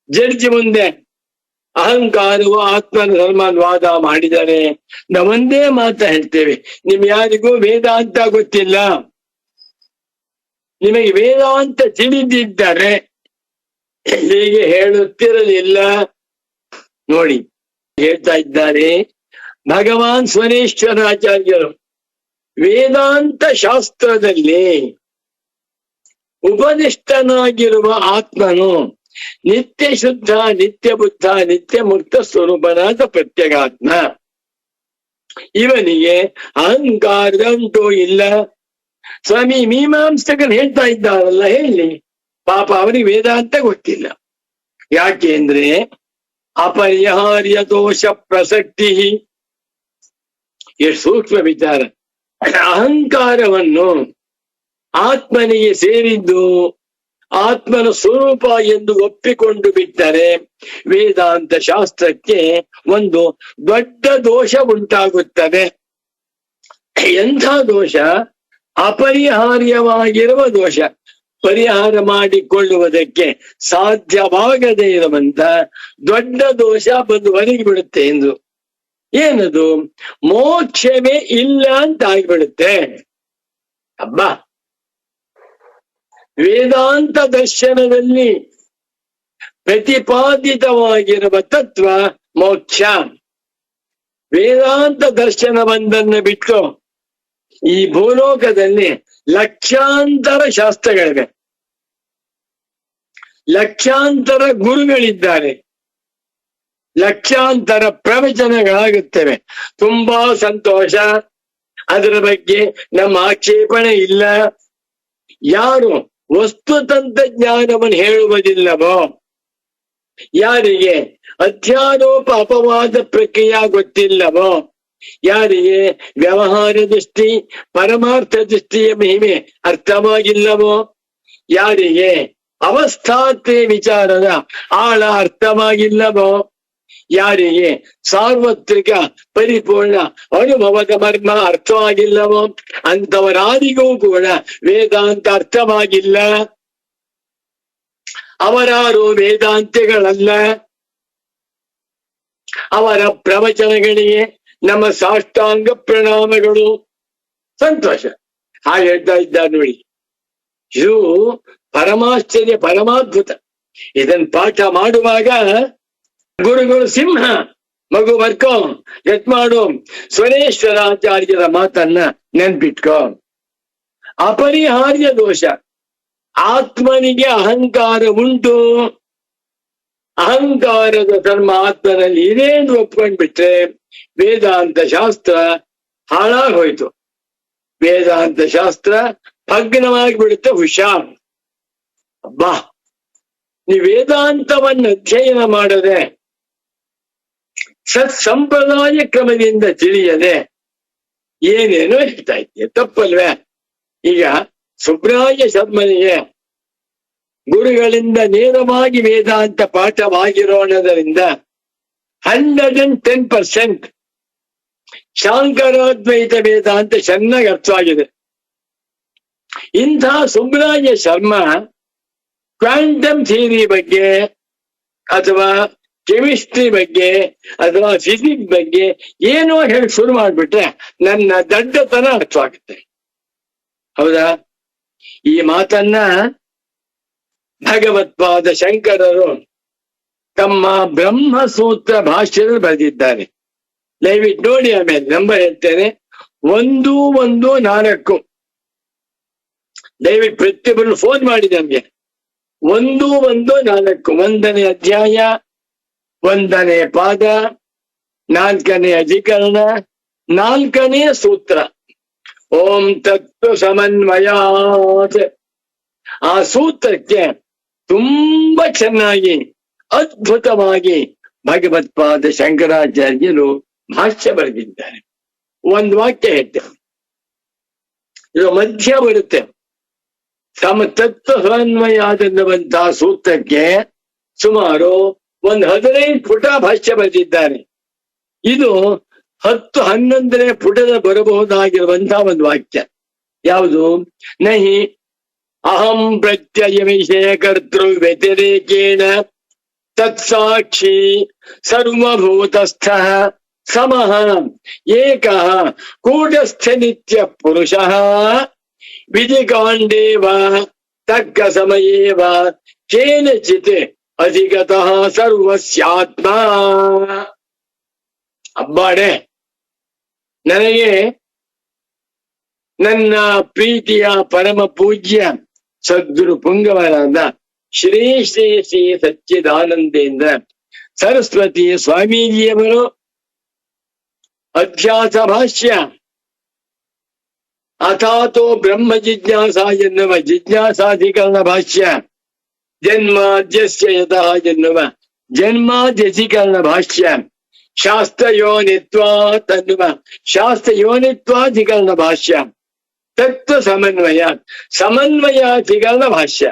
B: ಜಡ್ಜಿ ಮುಂದೆ ಅಹಂಕಾರವು ಆತ್ಮನ ಧರ್ಮವಾದ ಮಾಡಿದರೆ ನಾವೊಂದೇ ಮಾತ ಹೇಳ್ತೇವೆ, ನಿಮ್ ಯಾರಿಗೂ ವೇದಾಂತ ಗೊತ್ತಿಲ್ಲ. ನಿಮಗೆ ವೇದಾಂತ ತಿಳಿದಿದ್ದರೆ ಹೀಗೆ ಹೇಳುತ್ತಿರಲಿಲ್ಲ. ನೋಡಿ, ಹೇಳ್ತಾ ಇದ್ದಾರೆ ಭಗವಾನ್ ಸ್ವನೇಶ್ವರಾಚಾರ್ಯರು. ವೇದಾಂತ ಶಾಸ್ತ್ರದಲ್ಲಿ ಉಪನಿಷ್ಠನಾಗಿರುವ ಆತ್ಮನು ನಿತ್ಯ ಶುದ್ಧ, ನಿತ್ಯ ಬುದ್ಧ, ನಿತ್ಯ ಮುಕ್ತ ಸ್ವರೂಪನಾದ ಪ್ರತ್ಯಗಾತ್ಮ. ಇವನಿಗೆ ಅಹಂಕಾರದ ಉಂಟು ಇಲ್ಲ. ಸ್ವಾಮಿ ಮೀಮಾಂಸಕರು ಹೇಳ್ತಾ ಇದ್ದಾರಲ್ಲ, ಹೇಳಿ, ಪಾಪ ಅವರಿಗೆ ವೇದಾಂತ ಗೊತ್ತಿಲ್ಲ. ಯಾಕೆ ಅಂದ್ರೆ ಅಪರಿಹಾರ್ಯ ದೋಷ ಪ್ರಸಕ್ತಿ. ಎಷ್ಟು ಸೂಕ್ಷ್ಮ ವಿಚಾರ. ಅಹಂಕಾರವನ್ನು ಆತ್ಮನಿಗೆ ಸೇರಿದ್ದು ಆತ್ಮನ ಸ್ವರೂಪ ಎಂದು ಒಪ್ಪಿಕೊಂಡು ಬಿಟ್ಟರೆ ವೇದಾಂತ ಶಾಸ್ತ್ರಕ್ಕೆ ಒಂದು ದೊಡ್ಡ ದೋಷ ಉಂಟಾಗುತ್ತದೆ. ಎಂಥ ದೋಷ? ಅಪರಿಹಾರ್ಯವಾಗಿರುವ ದೋಷ. ಪರಿಹಾರ ಮಾಡಿಕೊಳ್ಳುವುದಕ್ಕೆ ಸಾಧ್ಯವಾಗದೇ ಇರುವಂತ ದೊಡ್ಡ ದೋಷ ಬಂದು ಒದಗಿ ಬಿಡುತ್ತೆ ಎಂದು. ಏನದು? ಮೋಕ್ಷವೇ ಇಲ್ಲ ಅಂತ ಆಗಿಬಿಡುತ್ತೆ. ಅಬ್ಬಾ, ವೇದಾಂತ ದರ್ಶನದಲ್ಲಿ ಪ್ರತಿಪಾದಿತವಾಗಿರುವ ತತ್ವ ಮೋಕ್ಷ. ವೇದಾಂತ ದರ್ಶನವೊಂದನ್ನು ಬಿಟ್ಟು ಈ ಭೂಲೋಕದಲ್ಲಿ ಲಕ್ಷಾಂತರ ಶಾಸ್ತ್ರಗಳಿವೆ, ಲಕ್ಷಾಂತರ ಗುರುಗಳಿದ್ದಾರೆ, ಲಕ್ಷಾಂತರ ಪ್ರವಚನಗಳಾಗುತ್ತವೆ. ತುಂಬಾ ಸಂತೋಷ, ಅದರ ಬಗ್ಗೆ ನಮ್ಮ ಆಕ್ಷೇಪಣೆ ಇಲ್ಲ. ಯಾರು ವಸ್ತು ತಂತ್ರಜ್ಞಾನವನ್ನು ಹೇಳುವುದಿಲ್ಲವೋ, ಯಾರಿಗೆ ಅಧ್ಯಾರೋಪ ಅಪವಾದ ಪ್ರಕ್ರಿಯೆ ಗೊತ್ತಿಲ್ಲವೋ, ಯಾರಿಗೆ ವ್ಯವಹಾರ ದೃಷ್ಟಿ ಪರಮಾರ್ಥ ದೃಷ್ಟಿಯ ಮಹಿಮೆ ಅರ್ಥವಾಗಿಲ್ಲವೋ, ಯಾರಿಗೆ ಅವಸ್ಥಾತ್ರೆ ವಿಚಾರದ ಆಳ ಅರ್ಥವಾಗಿಲ್ಲವೋ, ಯಾರಿಗೆ ಸಾರ್ವತ್ರಿಕ ಪರಿಪೂರ್ಣ ಅನುಭವದ ಮರ್ಮ ಅರ್ಥವಾಗಿಲ್ಲವೋ ಅಂತವರಾರಿಗೂ ಕೂಡ ವೇದಾಂತ ಅರ್ಥವಾಗಿಲ್ಲ. ಅವರಾರು ವೇದಾಂತಿಗಳಲ್ಲ. ಅವರ ಪ್ರವಚನಗಳಿಗೆ ನಮ್ಮ ಸಾಷ್ಟಾಂಗ ಪ್ರಣಾಮಗಳು. ಸಂತೋಷ. ಹಾಗೆ ಹೇಳ್ತಾ ಇದ್ದಾರೆ ನೋಡಿ. ಇದು ಪರಮಾಶ್ಚರ್ಯ, ಪರಮಾದ್ಭುತ. ಇದನ್ ಪಾಠ ಮಾಡುವಾಗ ಗುರುಗಳು ಸಿಂಹ, ಮಗು ಬರ್ಕೋ, ಗಟ್ ಮಾಡು, ಸ್ವನೇಶ್ವರಾಚಾರ್ಯರ ಮಾತನ್ನ ನೆನ್ಪಿಟ್ಕೋ. ಅಪರಿಹಾರ್ಯ ದೋಷ. ಆತ್ಮನಿಗೆ ಅಹಂಕಾರ ಉಂಟು, ಅಹಂಕಾರದ ಧರ್ಮ ಆತ್ಮನಲ್ಲಿ ಇದೆ ಎಂದು ಒಪ್ಕೊಂಡ್ಬಿಟ್ರೆ ವೇದಾಂತ ಶಾಸ್ತ್ರ ಹಾಳಾಗೋಯ್ತು. ವೇದಾಂತ ಶಾಸ್ತ್ರ ಭಗ್ನವಾಗಿ ಬಿಡುತ್ತೆ. ಹುಷಾರ್. ಅಬ್ಬಾ, ನೀ ವೇದಾಂತವನ್ನು ಅಧ್ಯಯನ ಮಾಡದೆ ಸತ್ ಸಂಪ್ರದಾಯ ಕ್ರಮದಿಂದ ತಿಳಿಯದೆ ಏನೇನೋ ಹೇಳ್ತಾ ಇದ್ದೀಯ, ತಪ್ಪಲ್ವೇ? ಈಗ ಸುಬ್ರಾಯ ಶರ್ಮನಿಗೆ ಗುರುಗಳಿಂದ ನೇರವಾಗಿ ವೇದಾಂತ ಪಾಠವಾಗಿರೋಣದರಿಂದ 110% ಶಾಂಕರಾದ್ವೈತ ವೇದಾಂತ ಚೆನ್ನಾಗಿ ಅರ್ಥವಾಗಿದೆ. ಇಂಥ ಸುಬ್ರಾಯ ಶರ್ಮ ಕ್ವಾಂಟಮ್ ಥಿಯರಿ ಬಗ್ಗೆ ಅಥವಾ ಕೆಮಿಸ್ಟ್ರಿ ಬಗ್ಗೆ ಅಥವಾ ಫಿಸಿಕ್ಸ್ ಬಗ್ಗೆ ಏನೋ ಹೇಳಿ ಶುರು ಮಾಡ್ಬಿಟ್ರೆ ನನ್ನ ದಡ್ಡತನ ಅರ್ಥವಾಗುತ್ತೆ. ಹೌದಾ? ಈ ಮಾತನ್ನ ಭಗವತ್ಪಾದ ಶಂಕರರು ತಮ್ಮ ಬ್ರಹ್ಮಸೂತ್ರ ಭಾಷ್ಯದಲ್ಲಿ ಬರೆದಿದ್ದಾರೆ. ದಯವಿಟ್ಟು ನೋಡಿ. ಆಮೇಲೆ ನಂಬರ್ ಹೇಳ್ತೇನೆ, 114. ದಯವಿಟ್ಟು ಪ್ರತಿಯೊಬ್ಬರು ಫೋನ್ ಮಾಡಿ ನಮ್ಗೆ. 114, 1ನೇ ಅಧ್ಯಾಯ, 1ನೇ ಪಾದ, 4ನೇ ಅಧಿಕರಣ, 4ನೇ ಸೂತ್ರ. ಓಂ ತತ್ವ ಸಮನ್ವಯಾತ್. ಆ ಸೂತ್ರಕ್ಕೆ ತುಂಬಾ ಚೆನ್ನಾಗಿ ಅದ್ಭುತವಾಗಿ ಭಗವತ್ಪಾದ ಶಂಕರಾಚಾರ್ಯರು ಭಾಷ್ಯ ಬರೆದಿದ್ದಾರೆ. ಒಂದು ವಾಕ್ಯ ಹೇಳ್ತೇವೆ, ಇದು ಮಧ್ಯ ಬರುತ್ತೆ. ತತ್ವ ಸಮನ್ವಯ ಆದಂತಹ ಸೂತ್ರಕ್ಕೆ ಸುಮಾರು 15 ಪುಟ ಭಾಷ್ಯ ಬರೆದಿದ್ದಾರೆ. ಇದು 10-11ನೇ ಪುಟದ ಬರಬಹುದಾಗಿರುವಂತಹ ಒಂದು ವಾಕ್ಯ. ಯಾವುದು? ನಹಿ ಅಹಂ ಪ್ರತ್ಯಯ ವಿಷಯ ಕರ್ತೃ ವ್ಯತಿರೇಕೇಣ ತತ್ಸಾಕ್ಷಿ ಸರ್ವಭೂತಸ್ಥ ಸಮಃ ಏಕಃ ಕೂಟಸ್ಥ ನಿತ್ಯ ಪುರುಷಃ ವಿಧಿಕಾಂಡೇವ ತಕ್ಕ ಸಮಯೇವ ಕೇನಚಿತ್ ಅಧಿಗತಃ ಸರ್ವಸ್ಯಾತ್ಮ. ಅಬ್ಬಾಡೆ, ನನಗೆ ನನ್ನ ಪ್ರೀತಿಯ ಪರಮ ಪೂಜ್ಯ ಸದ್ಗುರು ಪುಂಗವರಾದ ಶ್ರೀ ಶ್ರೀ ಶ್ರೀ ಸಚ್ಚಿದಾನಂದೇಂದ್ರ ಸರಸ್ವತಿ ಸ್ವಾಮೀಜಿಯವರು ಅಧ್ಯಾಸ ಭಾಷ್ಯ ಅಥಾತೋ ಬ್ರಹ್ಮ ಜಿಜ್ಞಾಸಾ ಎನ್ನುವ ಜಿಜ್ಞಾಸಾಧಿಕರಣ ಭಾಷ್ಯ, ಜನ್ಮಾದ್ಯಸ್ಯ ಯತಃ ಎನ್ನುವ ಜನ್ಮಾದ್ಯಧಿಕರಣ ಭಾಷ್ಯ, ಶಾಸ್ತ್ರಯೋನಿತ್ವಾತ್ ಅನ್ನುವ ಶಾಸ್ತ್ರಯೋನಿತ್ವಾಧಿಕರಣ ಭಾಷ್ಯ, ತತ್ವ ಸಮನ್ವಯಾಧಿಕರಣ ಭಾಷ್ಯ.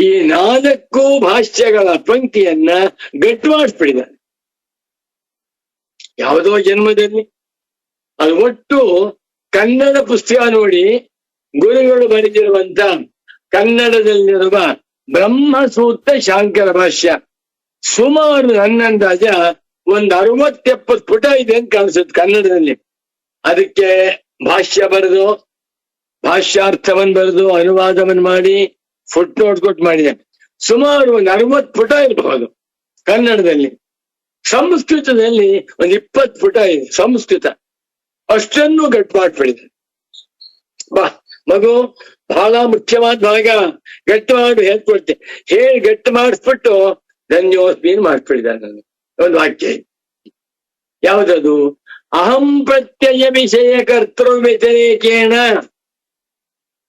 B: ಈ 4 ಭಾಷ್ಯಗಳ ಪಂಕ್ತಿಯನ್ನ ಗಟ್ಟು ಮಾಡಿಸ್ಬಿಡಿದ್ದಾರೆ ಯಾವುದೋ ಜನ್ಮದಲ್ಲಿ. ಅದು ಒಟ್ಟು ಕನ್ನಡ ಪುಸ್ತಕ ನೋಡಿ, ಗುರುಗಳು ಬರೆದಿರುವಂತ ಕನ್ನಡದಲ್ಲಿರುವ ಬ್ರಹ್ಮಸೂತ್ರ ಶಾಂಕರ ಭಾಷ್ಯ ಸುಮಾರು ನನ್ನ ಅಂದಾಜ ಒಂದು 60-70 ಪುಟ ಇದೆ ಅಂತ ಕಾಣಿಸುತ್ತೆ ಕನ್ನಡದಲ್ಲಿ. ಅದಕ್ಕೆ ಭಾಷ್ಯ ಬರೆದು, ಭಾಷ್ಯಾರ್ಥವನ್ನು ಬರೆದು, ಅನುವಾದವನ್ನು ಮಾಡಿ, ಫುಟ್ ನೋಟ್ ಕೊಟ್ಟು ಮಾಡಿದೆ. ಸುಮಾರು ಒಂದು 60 ಪುಟ ಇರಬಹುದು ಕನ್ನಡದಲ್ಲಿ. ಸಂಸ್ಕೃತದಲ್ಲಿ ಒಂದು 20 ಪುಟ ಇದೆ ಸಂಸ್ಕೃತ. ಅಷ್ಟನ್ನು ಗಟ್ಟು ಮಾಡ್ಬಿಡಿದೆ. ಬಾ ಮಗು, ಬಹಳ ಮುಖ್ಯವಾದ ಭಾಗ, ಗಟ್ಟು ಮಾಡಿ ಹೇಳ್ಕೊಡ್ತೆ. ಹೇಳಿ ಗಟ್ಟು ಮಾಡಿಸ್ಬಿಟ್ಟು ಧನ್ಯೋಸ್ಮೀನ್ ಮಾಡ್ಬಿಡಿದ ನಾನು ಒಂದು ವಾಕ್ಯ. ಯಾವುದದು? ಅಹಂ ಪ್ರತ್ಯಯ ವಿಷಯ ಕರ್ತೃ ವ್ಯತಿರೇಕೇಣ.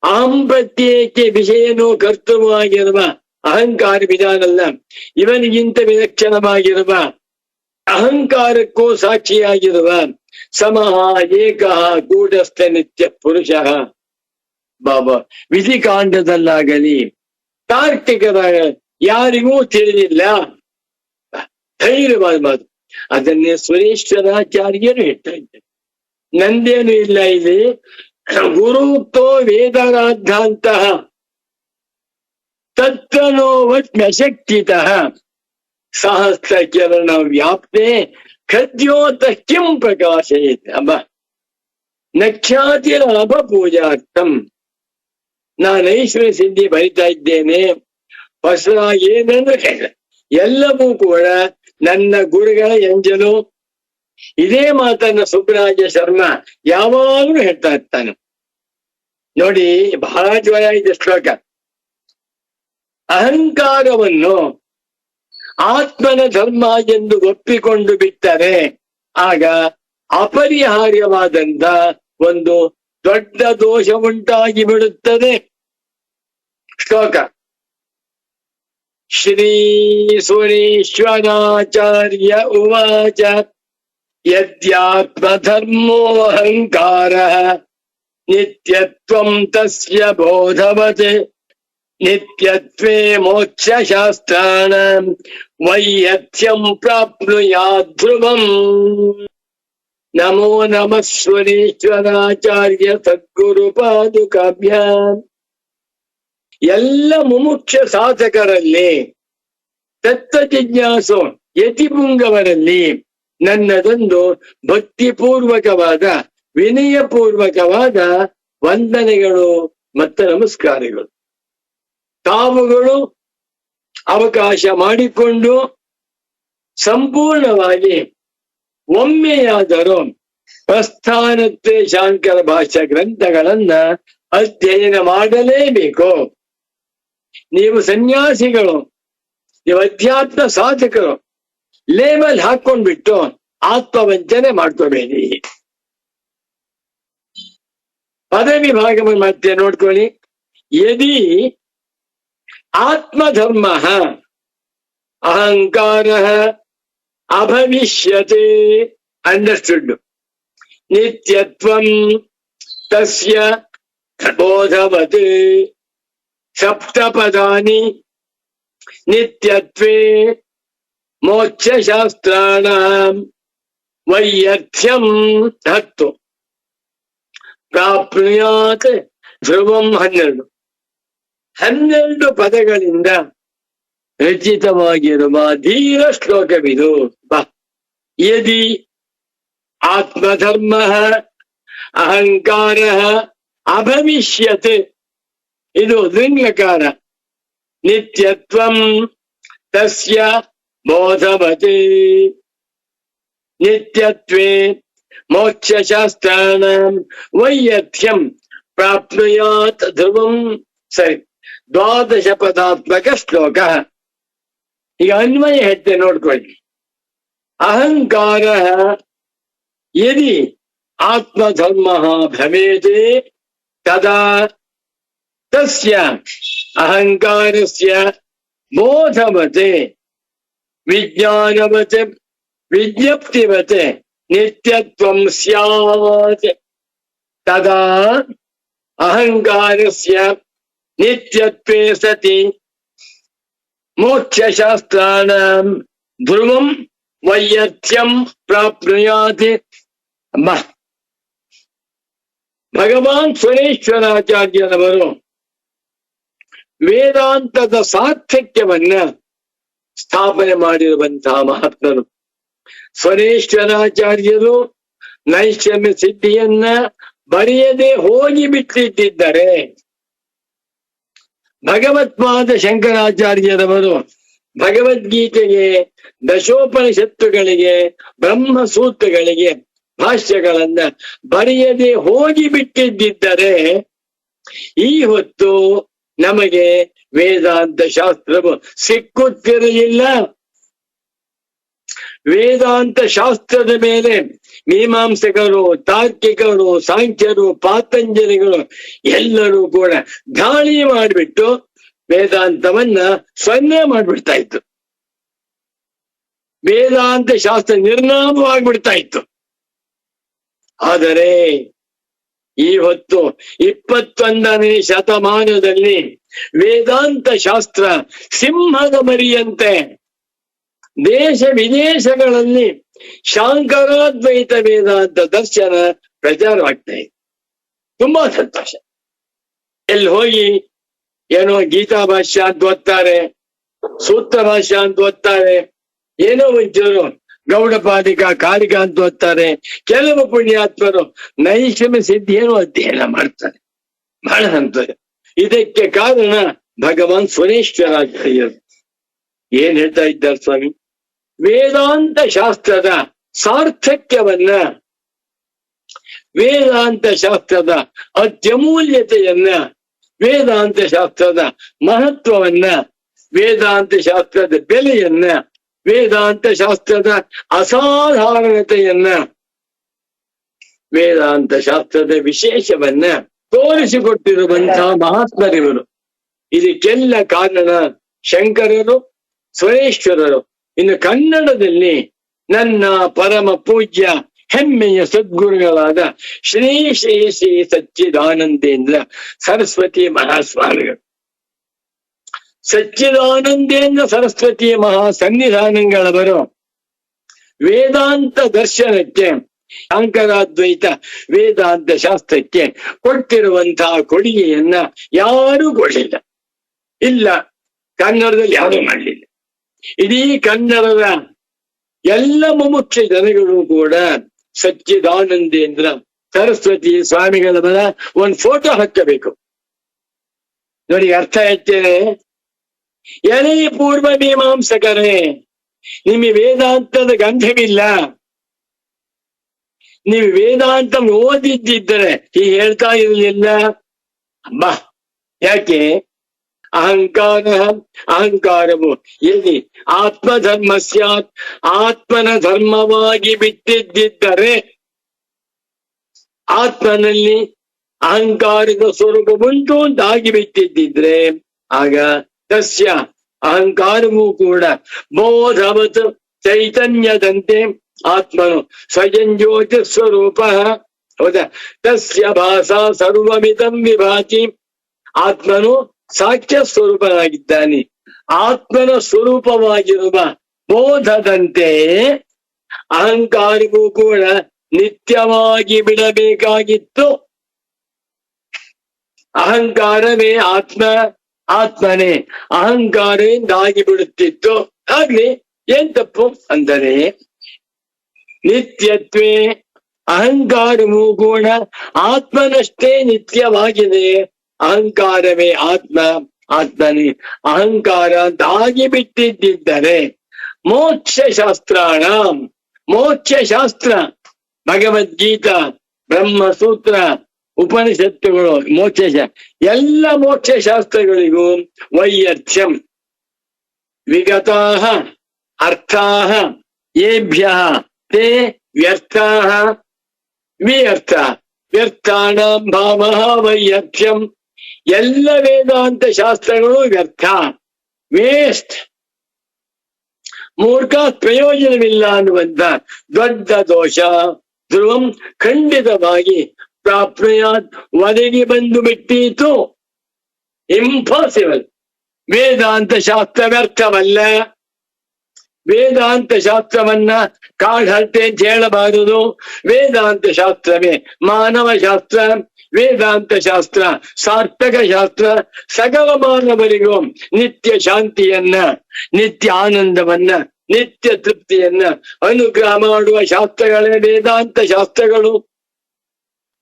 B: ಅಹಂ ಪ್ರತ್ಯಯಕ್ಕೆ ವಿಷಯನೂ ಕರ್ತೃವಾಗಿರುವ ಅಹಂಕಾರ ವಿಧಾನಲ್ಲ, ಇವನಿಗಿಂತ ವಿಲಕ್ಷಣವಾಗಿರುವ ಅಹಂಕಾರಕ್ಕೂ ಸಾಕ್ಷಿಯಾಗಿರುವ ಸಮಃ ಏಕಃ ಕೂಟಸ್ಥ ನಿತ್ಯ ಪುರುಷಃ. ಬಾಬಾ, ವಿಧಿಕಾಂಡದಲ್ಲಾಗಲಿ ತಾರ್ಕಿಕರ ಯಾರಿಗೂ ತಿಳಿದಿಲ್ಲ. ಧೈರ್ಯವಾದ ಮಾತು. ಅದನ್ನೇ ಸುರೇಶ್ವರಾಚಾರ್ಯರು ಹೇಳ್ತಾ ಇದ್ದಾರೆ. ನಂದೇನು ಇಲ್ಲ ಇಲ್ಲಿ. ಗುರುಕ್ತೋ ವೇದರಾದ್ಧಾಂತಃ ತತ್ವನೋವತ್ನಶಕ್ತಿತಃ ಸಹಸ್ರ ಕಿರಣ ವ್ಯಾಪ್ತೆ ಖದ್ಯೋತ ಕಿಂ ಪ್ರಕಾಶಯೇತ್. ಅಬ್ಬ, ನಖ್ಯಾತಿಲಾಭ ಪೂಜಾರ್ಥಂ ನಾನು ಐಶ್ವರ್ಯ ಸಿದ್ಧಿ ಬರಿತಾ ಇದ್ದೇನೆ. ಹೊಸದಾಗಿ ಏನಂದ್ರೆ ಎಲ್ಲವೂ ಕೂಡ ನನ್ನ ಗುರುಗಳ ಎಂಜಲು. ಇದೇ ಮಾತನ್ನ ಸುಬ್ರಾಜ ಶರ್ಮಾ ಯಾವಾಗಲೂ ಹೇಳ್ತಾ ಇರ್ತಾನೆ ನೋಡಿ. ಬಹಳ ಜ್ವರ ಇದೆ ಶ್ಲೋಕ. ಅಹಂಕಾರವನ್ನು ಆತ್ಮನ ಧರ್ಮ ಎಂದು ಒಪ್ಪಿಕೊಂಡು ಬಿಟ್ಟರೆ ಆಗ ಅಪರಿಹಾರ್ಯವಾದಂತ ಒಂದು ದೊಡ್ಡ ದೋಷ ಉಂಟಾಗಿ ಬಿಡುತ್ತದೆ. ಶ್ಲೋಕ ಶ್ರೀ ಸುರೇಶ್ವರಾಚಾರ್ಯ ಉವಾಚ ಯದ್ಯಾತ್ಮಧರ್ಮೋ ಅಹಂಕಾರ ನಿತ್ಯತ್ವಂ ತಸ್ಯ ಬೋಧವತ್ ನಿತ್ಯತ್ವೇ ಮೋಕ್ಷಶಾಸ್ತ್ರಾಣಾಂ ವೈಯಥ್ಯಂ ಪ್ರಾಪ್ನುಯಾತ್ ಧ್ರುವಂ. ನಮೋ ನಮಃ ಸುರೇಶ್ವರಾಚಾರ್ಯ ಸದ್ಗುರು ಪಾದುಕಾಭ್ಯಾಂ. ಎಲ್ಲ ಮುಮುಕ್ಷ ಸಾಧಕರಲ್ಲಿ, ತತ್ವ ಜಿಜ್ಞಾಸು ಯತಿಪುಂಗವರಲ್ಲಿ ನನ್ನದೊಂದು ಭಕ್ತಿಪೂರ್ವಕವಾದ, ವಿನಯಪೂರ್ವಕವಾದ ವಂದನೆಗಳು ಮತ್ತು ನಮಸ್ಕಾರಗಳು. ತಾವುಗಳು ಅವಕಾಶ ಮಾಡಿಕೊಂಡು ಸಂಪೂರ್ಣವಾಗಿ ಒಮ್ಮೆಯಾದರೂ ಪ್ರಸ್ಥಾನತ್ವೇ ಶಾಂಕರ ಭಾಷಾ ಗ್ರಂಥಗಳನ್ನ ಅಧ್ಯಯನ ಮಾಡಲೇಬೇಕು. ನೀವು ಸನ್ಯಾಸಿಗಳು, ನೀವು ಅಧ್ಯಾತ್ಮ ಸಾಧಕರು, ಲೇಬಲ್ ಹಾಕೊಂಡ್ಬಿಟ್ಟು ಆತ್ಮವಂಚನೆ ಮಾಡ್ಕೋಬೇಡಿ. ಪದವಿ ಭಾಗವನ್ನು ಮತ್ತೆ ನೋಡ್ಕೊಳ್ಳಿ. ಯದಿ ಆತ್ಮಧರ್ಮ ಅಹಂಕಾರ ಅಭವಿಷ್ಯತೆ ಅಂಡರ್ಸ್ಟುಡ್. ನಿತ್ಯತ್ವಂ ತಸ್ಯ ಬೋಧವತ್ ಸಪ್ತಪದಾನಿ ನಿತ್ಯತ್ವೇ ಮೋಕ್ಷಶಾಸ್ತ್ರಾಣಾಂ ವೈಯರ್ಥ್ಯಂ 10 ಪ್ರಾಪ್ನುಯಾತ್ ಧ್ರುವಂ 12 ಪದಗಳಿಂದ ರಚಿತವಾಗಿರುವ ಧೀರ ಶ್ಲೋಕವಿದು. ಯದಿ ಆತ್ಮಧರ್ಮ ಅಹಂಕಾರ ಅಭವಿಷ್ಯತ್, ಇದು ಲಿಂಗಕಾರ. ನಿತ್ಯತ್ವಂ ತಸ್ಯ ಬೋಧವತ್ ನಿತ್ಯತ್ವೇ ಮೋಕ್ಷಶಾಸ್ತ್ರಾಣಾಂ ವೈಯರ್ಥ್ಯಂ ಪ್ರಾಪ್ನುಯಾತ್ ಧ್ರುವಂ. ಸರಿ, 12 ಪದಾತ್ಮಕ ಶ್ಲೋಕ. ಈಗ ಅನ್ವಯ ಹೇಳ್ತೆ ನೋಡ್ಕೊಳ್ಳಿ. ಅಹಂಕಾರ ಯದಿ ಆತ್ಮಧರ್ಮ ಭವೇತ್ ತದಾ ತಸ್ಯ ಅಹಂಕಾರಸ್ಯ ಬೋಧವತ್ ವಿಜ್ಞಾನವತ್ ವಿಜ್ಞಪ್ತಿವತ್ ನಿತ್ಯತ್ವಂ ಸ್ಯಾತ್. ತದಾ ಅಹಂಕಾರಸ್ಯ ನಿತ್ಯತ್ವೇ ಸತಿ ಮೋಕ್ಷಶಾಸ್ತ್ರಾಣಾಂ ಧ್ರುವಂ ವೈಯರ್ಥ್ಯಂ ಪ್ರಾಪ್ನುಯಾತ್. ಭಗವಾನ್ ಸ್ವರೇಶ್ವರಾಚಾರ್ಯರವರು ವೇದಾಂತದ ಸಾರ್ಥಕ್ಯವನ್ನ ಸ್ಥಾಪನೆ ಮಾಡಿರುವಂತಹ ಮಹಾತ್ಮರು. ಸ್ವರೇಶ್ವರಾಚಾರ್ಯರು ನೈಷಮ್ಯ ಸಿದ್ಧಿಯನ್ನ ಬರೆಯದೆ ಹೋಗಿ ಬಿಟ್ಟಿದ್ದಾರೆ. ಭಗವತ್ಪಾದ ಶಂಕರಾಚಾರ್ಯರವರು ಭಗವದ್ಗೀತೆಗೆ, ದಶೋಪನಿಷತ್ತುಗಳಿಗೆ, ಬ್ರಹ್ಮಸೂತ್ರಗಳಿಗೆ ಭಾಷ್ಯಗಳನ್ನ ಬರೆಯದೆ ಹೋಗಿ ಬಿಟ್ಟಿದ್ದರೆ ಈ ಹೊತ್ತು ನಮಗೆ ವೇದಾಂತ ಶಾಸ್ತ್ರವು ಸಿಕ್ಕುತ್ತಿರಲಿಲ್ಲ. ವೇದಾಂತ ಶಾಸ್ತ್ರದ ಮೇಲೆ ಮೀಮಾಂಸಕರು, ತಾರ್ಕಿಕರು, ಸಾಂಖ್ಯರು, ಪಾತಂಜಲಿಗಳು ಎಲ್ಲರೂ ಕೂಡ ದಾಳಿ ಮಾಡಿಬಿಟ್ಟು ವೇದಾಂತವನ್ನ ಸೊನ್ನೆ ಮಾಡ್ಬಿಡ್ತಾ ಇತ್ತು. ವೇದಾಂತ ಶಾಸ್ತ್ರ ನಿರ್ನಾಮವಾಗಿಬಿಡ್ತಾ ಇತ್ತು. ಆದರೆ ಈ ಹೊತ್ತು 21ನೇ ಶತಮಾನದಲ್ಲಿ ವೇದಾಂತ ಶಾಸ್ತ್ರ ಸಿಂಹದ ಮರಿಯಂತೆ ದೇಶ ವಿದೇಶಗಳಲ್ಲಿ ಶಾಂಕರಾದ್ವೈತ ವೇದಾಂತ ದರ್ಶನ ಪ್ರಚಾರವಾಗ್ತಾ ಇದೆ. ತುಂಬಾ ಸಂತೋಷ. ಎಲ್ಲಿ ಹೋಗಿ ಏನೋ ಗೀತಾ ಭಾಷ್ಯ ಅಂತ ಓದ್ತಾರೆ, ಸೂತ್ರ ಭಾಷ್ಯ ಅಂತ ಓದ್ತಾರೆ, ಏನೋ ಒಂಚೂರು ಗೌಡಪಾದಿಕ ಕಾರಿಕ ಅಂತ ಓದ್ತಾರೆ. ಕೆಲವು ಪುಣ್ಯಾತ್ಮರು ನೈಷಮ್ಯ ಸಿದ್ಧಿಯನ್ನು ಅಧ್ಯಯನ ಮಾಡ್ತಾರೆ. ಬಹಳ ಸಂತೋಷ. ಇದಕ್ಕೆ ಕಾರಣ ಭಗವಾನ್ ಸ್ವರೇಶ್ವರಾಚಾರ್ಯರು. ಏನ್ ಹೇಳ್ತಾ ಇದ್ದಾರೆ ಸ್ವಾಮಿ? ವೇದಾಂತ ಶಾಸ್ತ್ರದ ಸಾರ್ಥಕ್ಯವನ್ನ, ವೇದಾಂತ ಶಾಸ್ತ್ರದ ಅತ್ಯಮೂಲ್ಯತೆಯನ್ನ, ವೇದಾಂತ ಶಾಸ್ತ್ರದ ಮಹತ್ವವನ್ನ, ವೇದಾಂತ ಶಾಸ್ತ್ರದ ಬೆಲೆಯನ್ನ, ವೇದಾಂತ ಶಾಸ್ತ್ರದ ಅಸಾಧಾರಣತೆಯನ್ನ, ವೇದಾಂತ ಶಾಸ್ತ್ರದ ವಿಶೇಷವನ್ನ ತೋರಿಸಿಕೊಟ್ಟಿರುವಂತಹ ಮಹಾತ್ಮರಿವರು. ಇದಕ್ಕೆಲ್ಲ ಕಾರಣ ಶಂಕರರು, ಸ್ವರೇಶ್ವರರು. ಇನ್ನು ಕನ್ನಡದಲ್ಲಿ ನನ್ನ ಪರಮ ಪೂಜ್ಯ ಹೆಮ್ಮೆಯ ಸದ್ಗುರುಗಳಾದ ಶ್ರೀ ಶ್ರೀ ಶ್ರೀ ಸಚ್ಚಿದಾನಂದೇಂದ್ರ ಸರಸ್ವತಿ ಮಹಾಸ್ವಾಮಿಗಳು. ಸಚ್ಚಿದಾನಂದೇಂದ್ರ ಸರಸ್ವತಿ ಮಹಾ ಸನ್ನಿಧಾನಗಳವರು ವೇದಾಂತ ದರ್ಶನಕ್ಕೆ, ಶಂಕರಾದ್ವೈತ ವೇದಾಂತ ಶಾಸ್ತ್ರಕ್ಕೆ ಕೊಟ್ಟಿರುವಂತಹ ಕೊಡುಗೆಯನ್ನ ಯಾರೂ ಕೊಡಲಿಲ್ಲ. ಇಲ್ಲ, ಕನ್ನಡದಲ್ಲಿ ಯಾರೂ ಮಾಡಲಿಲ್ಲ. ಇಡೀ ಕನ್ನಡದ ಎಲ್ಲ ಮುಮುಕ್ಷ ಜನಗಳು ಕೂಡ ಸಚ್ಚಿದಾನಂದೇಂದ್ರ ಸರಸ್ವತಿ ಸ್ವಾಮಿಗಳವರ ಒಂದು ಫೋಟೋ ಹಾಕಬೇಕು. ನೋಡಿ, ಅರ್ಥ ಹೇಳ್ತೇನೆ. ಎಲೆ ಪೂರ್ವ ಮೀಮಾಂಸಕರೇ, ನಿಮಗೆ ವೇದಾಂತದ ಗಂಧವಿಲ್ಲ. ನೀವು ವೇದಾಂತ ಓದಿದ್ದಿದ್ದರೆ ಹೀಗೆ ಹೇಳ್ತಾ ಇರಲಿಲ್ಲ. ಅಬ್ಬಾ, ಯಾಕೆ? ಅಹಂಕಾರವು ಎಲ್ಲಿ ಆತ್ಮಧರ್ಮ ಸ್ಯಾತ್, ಆತ್ಮನ ಧರ್ಮವಾಗಿ ಬಿಟ್ಟಿದ್ದರೆ, ಆತ್ಮನಲ್ಲಿ ಅಹಂಕಾರದ ಸ್ವರೂಪ ಉಂಟು ಅಂತ ಆಗಿ ಬಿಟ್ಟಿದ್ದಿದ್ರೆ ಆಗ ತಸ್ಯ ಅಹಂಕಾರವೂ ಕೂಡ ಬೋಧವತ್ ಚೈತನ್ಯದಂತೆ ಆತ್ಮನು ಸ್ವಯಂ ಜ್ಯೋತಿ ಸ್ವರೂಪ. ಹೌದಾ? ತಸ್ಯ ಭಾಷಾ ಸರ್ವಮಿದಂ ವಿಭಾತಿ. ಆತ್ಮನು ಸಾಕ್ಷ್ಯ ಸ್ವರೂಪನಾಗಿದ್ದಾನೆ. ಆತ್ಮನ ಸ್ವರೂಪವಾಗಿರುವ ಬೋಧದಂತೆ ಅಹಂಕಾರಿಗೂ ಕೂಡ ನಿತ್ಯವಾಗಿ ಬಿಡಬೇಕಾಗಿತ್ತು. ಅಹಂಕಾರವೇ ಆತ್ಮ, ಆತ್ಮನೇ ಅಹಂಕಾರದಿಂದಾಗಿ ಬಿಡುತ್ತಿತ್ತು. ಆಗ್ಲಿ ಏನ್ ತಪ್ಪು ಅಂದರೆ ನಿತ್ಯತ್ವೇ ಅಹಂಕಾರವೂ ಕೂಡ ಆತ್ಮನಷ್ಟೇ ನಿತ್ಯವಾಗಿದೆ. ಅಹಂಕಾರವೇ ಆತ್ಮ, ಆತ್ಮನೇ ಅಹಂಕಾರ ಅಂತಾಗಿ ಬಿಟ್ಟಿದ್ದರೆ ಮೋಕ್ಷಶಾಸ್ತ್ರಾಣ, ಮೋಕ್ಷಶಾಸ್ತ್ರ ಭಗವದ್ಗೀತಾ, ಬ್ರಹ್ಮಸೂತ್ರ, ಉಪನಿಷತ್ತುಗಳು, ಎಲ್ಲ ಮೋಕ್ಷಶಾಸ್ತ್ರಗಳಿಗೂ ವೈಯರ್ಥ್ಯಂ ವಿಗತಾಃ ಅರ್ಥಾಃ ಏಭ್ಯಃ ತೇ ವ್ಯರ್ಥಾಃ ವಿಯರ್ಥ ವ್ಯರ್ಥಾನಾಂ ಭಾವಃ ವೈಯರ್ಥ್ಯಂ. ಎಲ್ಲ ವೇದಾಂತ ಶಾಸ್ತ್ರಗಳು ವ್ಯರ್ಥ, ವೇಸ್ಟ್, ಮೂರ್ಖ, ಪ್ರಯೋಜನವಿಲ್ಲ ಅನ್ನುವಂತ ದೊಡ್ಡ ದೋಷ ಧ್ರುವಂ ಖಂಡಿತವಾಗಿ ಪ್ರಾಪ್ನುಯಾತ್ ಒದಗಿ ಬಂದು ಬಿಟ್ಟೀತು. ಇಂಪಾಸಿಬಲ್. ವೇದಾಂತ ಶಾಸ್ತ್ರ ವ್ಯರ್ಥವಲ್ಲ. ವೇದಾಂತ ಶಾಸ್ತ್ರವನ್ನ ಕಾಡ್ಹರಟೆ ಅಂತ ಹೇಳಬಾರದು. ವೇದಾಂತ ಶಾಸ್ತ್ರವೇ ಮಾನವ ಶಾಸ್ತ್ರ. ವೇದಾಂತ ಶಾಸ್ತ್ರ ಸಾರ್ಥಕ ಶಾಸ್ತ್ರ. ಸಕಲ ಮಾನವರಿಗೂ ನಿತ್ಯ ಶಾಂತಿಯನ್ನ, ನಿತ್ಯ ಆನಂದವನ್ನ, ನಿತ್ಯ ತೃಪ್ತಿಯನ್ನ ಅನುಗ್ರಹ ಮಾಡುವ ಶಾಸ್ತ್ರಗಳೇ ವೇದಾಂತ ಶಾಸ್ತ್ರಗಳು.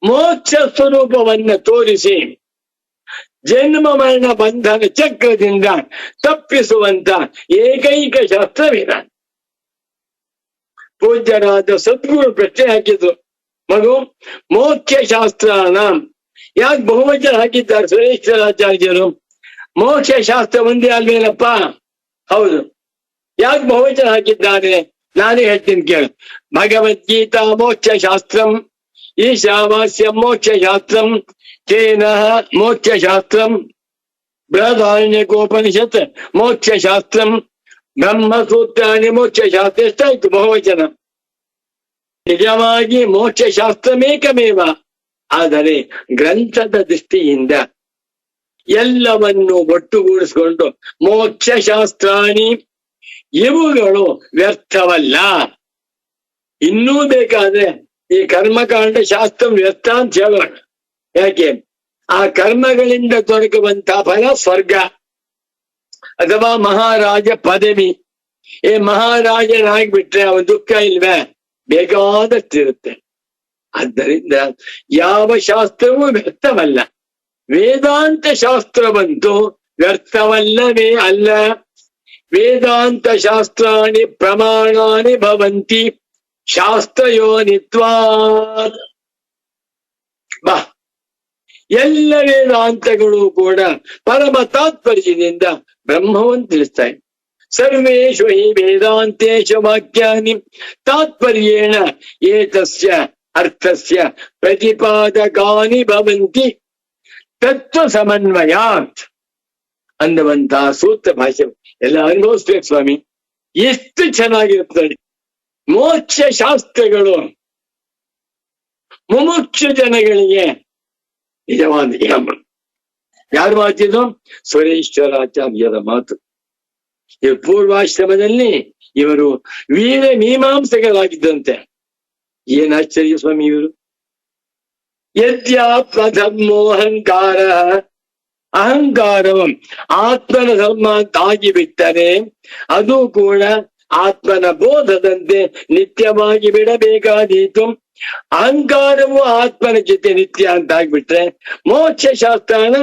B: ಮೋಕ್ಷ ಸ್ವರೂಪವನ್ನ ತೋರಿಸಿ ಜನ್ಮ ಮರಣ ಬಂಧನ ಚಕ್ರದಿಂದ ತಪ್ಪಿಸುವಂತ ಏಕೈಕ ಶಾಸ್ತ್ರ ವೇದಾಂತ. ಪೂಜ್ಯರಾದ ಸದ್ಗುರು ಪ್ರಶ್ನೆ ಹಾಕಿದ್ರು, ಮಗು ಮೋಕ್ಷ ಶಾಸ್ತ್ರನ ಯಾಕೆ ಬಹುವಚನ ಹಾಕಿದ್ದಾರೆ ಸುರೇಶ್ವರಾಚಾರ್ಯರು? ಮೋಕ್ಷ ಶಾಸ್ತ್ರ ಒಂದೇ ಅಲ್ವೇನಪ್ಪ? ಹೌದು. ಯಾಕೆ ಬಹುವಚನ ಹಾಕಿದ್ದಾರೆ? ನಾನೇ ಹೇಳ್ತೀನಿ ಕೇಳು. ಭಗವದ್ಗೀತಾ ಮೋಕ್ಷ ಶಾಸ್ತ್ರಂ, ಈಶಾವಾಸ್ಯ ಮೋಕ್ಷ ಶಾಸ್ತ್ರಂ, ಕೇನ ಮೋಕ್ಷ ಶಾಸ್ತ್ರಂ, ಬೃಹದಾರಣ್ಯಕೋಪನಿಷತ್ ಮೋಕ್ಷ ಶಾಸ್ತ್ರಂ, ಬ್ರಹ್ಮಸೂತ್ರಾಣಿ ಮೋಕ್ಷ ಶಾಸ್ತ್ರ. ಎಷ್ಟಾಯ್ತು ಬಹುವಚನ? ನಿಜವಾಗಿ ಮೋಕ್ಷ ಶಾಸ್ತ್ರಮೇಕಮೇವ. ಆದರೆ ಗ್ರಂಥದ ದೃಷ್ಟಿಯಿಂದ ಎಲ್ಲವನ್ನು ಒಟ್ಟುಗೂಡಿಸಿಕೊಂಡು ಮೋಕ್ಷ ಶಾಸ್ತ್ರಾಣಿ ಇವುಗಳು ವ್ಯರ್ಥವಲ್ಲ. ಇನ್ನೂ ಬೇಕಾದ್ರೆ ಈ ಕರ್ಮಕಾಂಡ ಶಾಸ್ತ್ರ ವ್ಯರ್ಥ ಅಂತ ಹೇಳೋಣ. ಯಾಕೆ? ಆ ಕರ್ಮಗಳಿಂದ ದೊರಕುವಂತಹ ಫಲ ಸ್ವರ್ಗ ಅಥವಾ ಮಹಾರಾಜ ಪದವಿ. ಮಹಾರಾಜನಾಗ್ಬಿಟ್ರೆ ಅವನ ದುಃಖ ಇಲ್ವೇ? ಬೇಕಾದಷ್ಟಿರುತ್ತೆ. ಆದ್ದರಿಂದ ಯಾವ ಶಾಸ್ತ್ರವೂ ವ್ಯರ್ಥವಲ್ಲ. ವೇದಾಂತ ಶಾಸ್ತ್ರವಂತೂ ವ್ಯರ್ಥವಲ್ಲವೇ ಅಲ್ಲ. ವೇದಾಂತ ಶಾಸ್ತ್ರಾಣಿ ಪ್ರಮಾಣಾನಿ ಭವಂತಿ ಶಾಸ್ತ್ರಯೋನಿತ್ವಾತ್. ಬಾ, ಎಲ್ಲ ವೇದಾಂತಗಳು ಕೂಡ ಪರಮ ತಾತ್ಪರ್ಯದಿಂದ ಬ್ರಹ್ಮವನ್ನು ತಿಳಿಸ್ತಾ ಇದೆ. ಸರ್ವೇಷು ಹಿ ವೇದಾಂತೇಷು ವಾಕ್ಯಾನಿ ತಾತ್ಪರ್ಯೇಣ ಏತಸ್ಯ ಅರ್ಥಸ್ಯ ಪ್ರತಿಪಾದಕಾನಿ ಭವಂತಿ ತತ್ವ ಸಮನ್ವಯಾತ್ ಅನ್ನುವಂತಹ ಸೂತ್ರ ಭಾಷೆ ಎಲ್ಲ ಅನುಭವಿಸ್ಬೇಕು ಸ್ವಾಮಿ. ಎಷ್ಟು ಚೆನ್ನಾಗಿರುತ್ತದೆ. ಮೋಕ್ಷ ಶಾಸ್ತ್ರಗಳು ಮುಮುಕ್ಷು ಜನಗಳಿಗೆ ನಿಜವಾದ ಯಮ. ಯಾರು ಮಾತಿದ್ರು? ಸುರೇಶ್ವರಾಚಾರ್ಯರ ಮಾತು. ಇವರು ಪೂರ್ವಾಶ್ರಮದಲ್ಲಿ ಇವರು ವೀರ ಮೀಮಾಂಸಕರಾಗಿದ್ದಂತೆ. ಏನ್ ಆಶ್ಚರ್ಯ ಸ್ವಾಮಿ ಇವರು. ಯದ್ಯಾತ್ಮಧರ್ಮೋ ಅಹಂಕಾರ, ಅಹಂಕಾರವು ಆತ್ಮನ ಧರ್ಮ ಅಂತಾಗಿ ಬಿಟ್ಟರೆ ಅದು ಕೂಡ ಆತ್ಮನ ಬೋಧದಂತೆ ನಿತ್ಯವಾಗಿ ಬಿಡಬೇಕಾದೀತು. ಅಹಂಕಾರವು ಆತ್ಮನ ಜೊತೆ ನಿತ್ಯ ಅಂತ ಆಗ್ಬಿಟ್ರೆ ಮೋಕ್ಷ ಶಾಸ್ತ್ರನ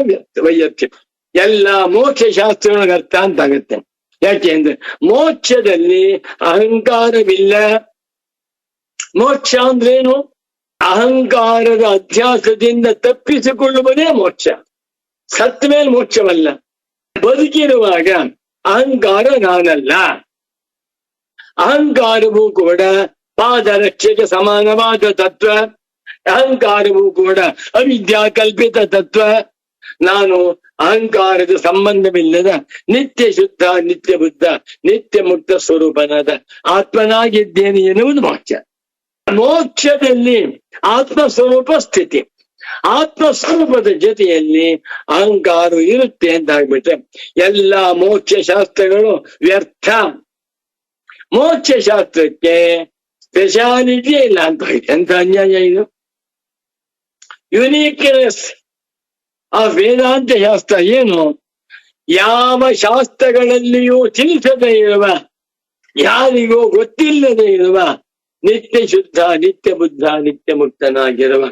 B: ವೈಯರ್ಥ್ಯ. ಎಲ್ಲ ಮೋಕ್ಷ ಶಾಸ್ತ್ರಗಳ ಅರ್ಥ ಅಂತ ಆಗುತ್ತೆ. ಯಾಕೆ ಅಂದ್ರೆ ಮೋಕ್ಷದಲ್ಲಿ ಅಹಂಕಾರವಿಲ್ಲ. ಮೋಕ್ಷ ಅಂದ್ರೇನು? ಅಹಂಕಾರದ ಅಧ್ಯಾಸದಿಂದ ತಪ್ಪಿಸಿಕೊಳ್ಳುವುದೇ ಮೋಕ್ಷ. ಸತ್ತ ಮೇಲೆ ಮೋಕ್ಷವಲ್ಲ. ಬದುಕಿರುವಾಗ ಅಹಂಕಾರ ನಾನಲ್ಲ. ಅಹಂಕಾರವೂ ಕೂಡ ಪಾದರಕ್ಷೆಗೆ ಸಮಾನವಾದ ತತ್ವ. ಅಹಂಕಾರವೂ ಕೂಡ ಅವಿದ್ಯಾ ಕಲ್ಪಿತ ತತ್ವ. ನಾನು ಅಹಂಕಾರದ ಸಂಬಂಧವಿಲ್ಲದ ನಿತ್ಯ ಶುದ್ಧ, ನಿತ್ಯ ಬುದ್ಧ, ನಿತ್ಯ ಮುಕ್ತ ಸ್ವರೂಪನಾದ ಆತ್ಮನಾಗಿದ್ದೇನೆ ಎನ್ನುವುದು ಮೋಕ್ಷ. ಮೋಕ್ಷದಲ್ಲಿ ಆತ್ಮ ಸ್ವರೂಪ ಸ್ಥಿತಿ, ಆತ್ಮ ಸ್ವರೂಪದ ಜೊತೆಯಲ್ಲಿ ಅಹಂಕಾರ ಇರುತ್ತೆ ಅಂತ ಆಗ್ಬಿಟ್ರೆ ಎಲ್ಲ ಮೋಕ್ಷ ಶಾಸ್ತ್ರಗಳು ವ್ಯರ್ಥ. ಮೋಕ್ಷ ಶಾಸ್ತ್ರಕ್ಕೆ ಸ್ಪೆಷಾಲಿಟಿ ಇಲ್ಲ ಅಂತ ಎಂತ ಅನ್ಯಾಯ ಇದು. ಯುನೀಕ್ನೆಸ್ ಆ ವೇದಾಂತ ಶಾಸ್ತ್ರ ಏನು? ಯಾವ ಶಾಸ್ತ್ರಗಳಲ್ಲಿಯೂ ತಿಳಿಸದೇ ಇರುವ, ಯಾರಿಗೂ ಗೊತ್ತಿಲ್ಲದೆ ಇರುವ ನಿತ್ಯ ಶುದ್ಧ, ನಿತ್ಯ ಬುದ್ಧ, ನಿತ್ಯ ಮುಕ್ತನಾಗಿರುವ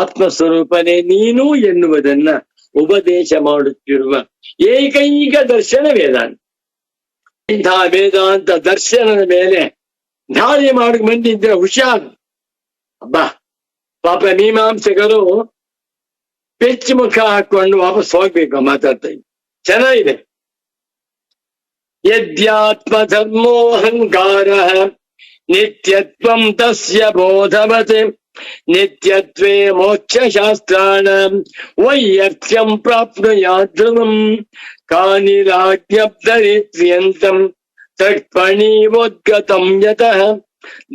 B: ಆತ್ಮಸ್ವರೂಪನೇ ನೀನು ಎನ್ನುವುದನ್ನ ಉಪದೇಶ ಮಾಡುತ್ತಿರುವ ಏಕೈಕ ದರ್ಶನ ವೇದಾಂತ. ಇಂಥ ವೇದಾಂತ ದರ್ಶನದ ಮೇಲೆ ದಾಳಿ ಮಾಡಿ ಬಂದಿದ್ರೆ ಹುಷಾರು. ಅಬ್ಬಾ, ಪಾಪ ಮೀಮಾಂಸಕರು ಪೆಚ್ಚು ಮುಖ ಹಾಕೊಂಡು ವಾಪಸ್ ಹೋಗ್ಬೇಕು ಮಾತಾಡ್ತಾ ಇದ್ದ. ಚೆನ್ನಾಗಿದೆ. ಯದ್ಯಾತ್ಮ ಧರ್ಮೋಹಂಕಾರ ನಿತ್ಯತ್ವಂ ತಸ್ಯ ಬೋಧವತ್ ನಿತ್ಯತ್ವೇ ಮೋಕ್ಷ ಶಾಸ್ತ್ರಾಣ ವೈಯರ್ಥ್ಯಂ ಪ್ರಾಪ್ನುಯಾತ್ ಧ್ರುವಂ ಕಾನಿರಾಜ್ಞಪ್ತರಿತ್ರ್ಯಂತಂ ತತ್ಪಣೀವೋದ್ಗತಂ ಯತಃ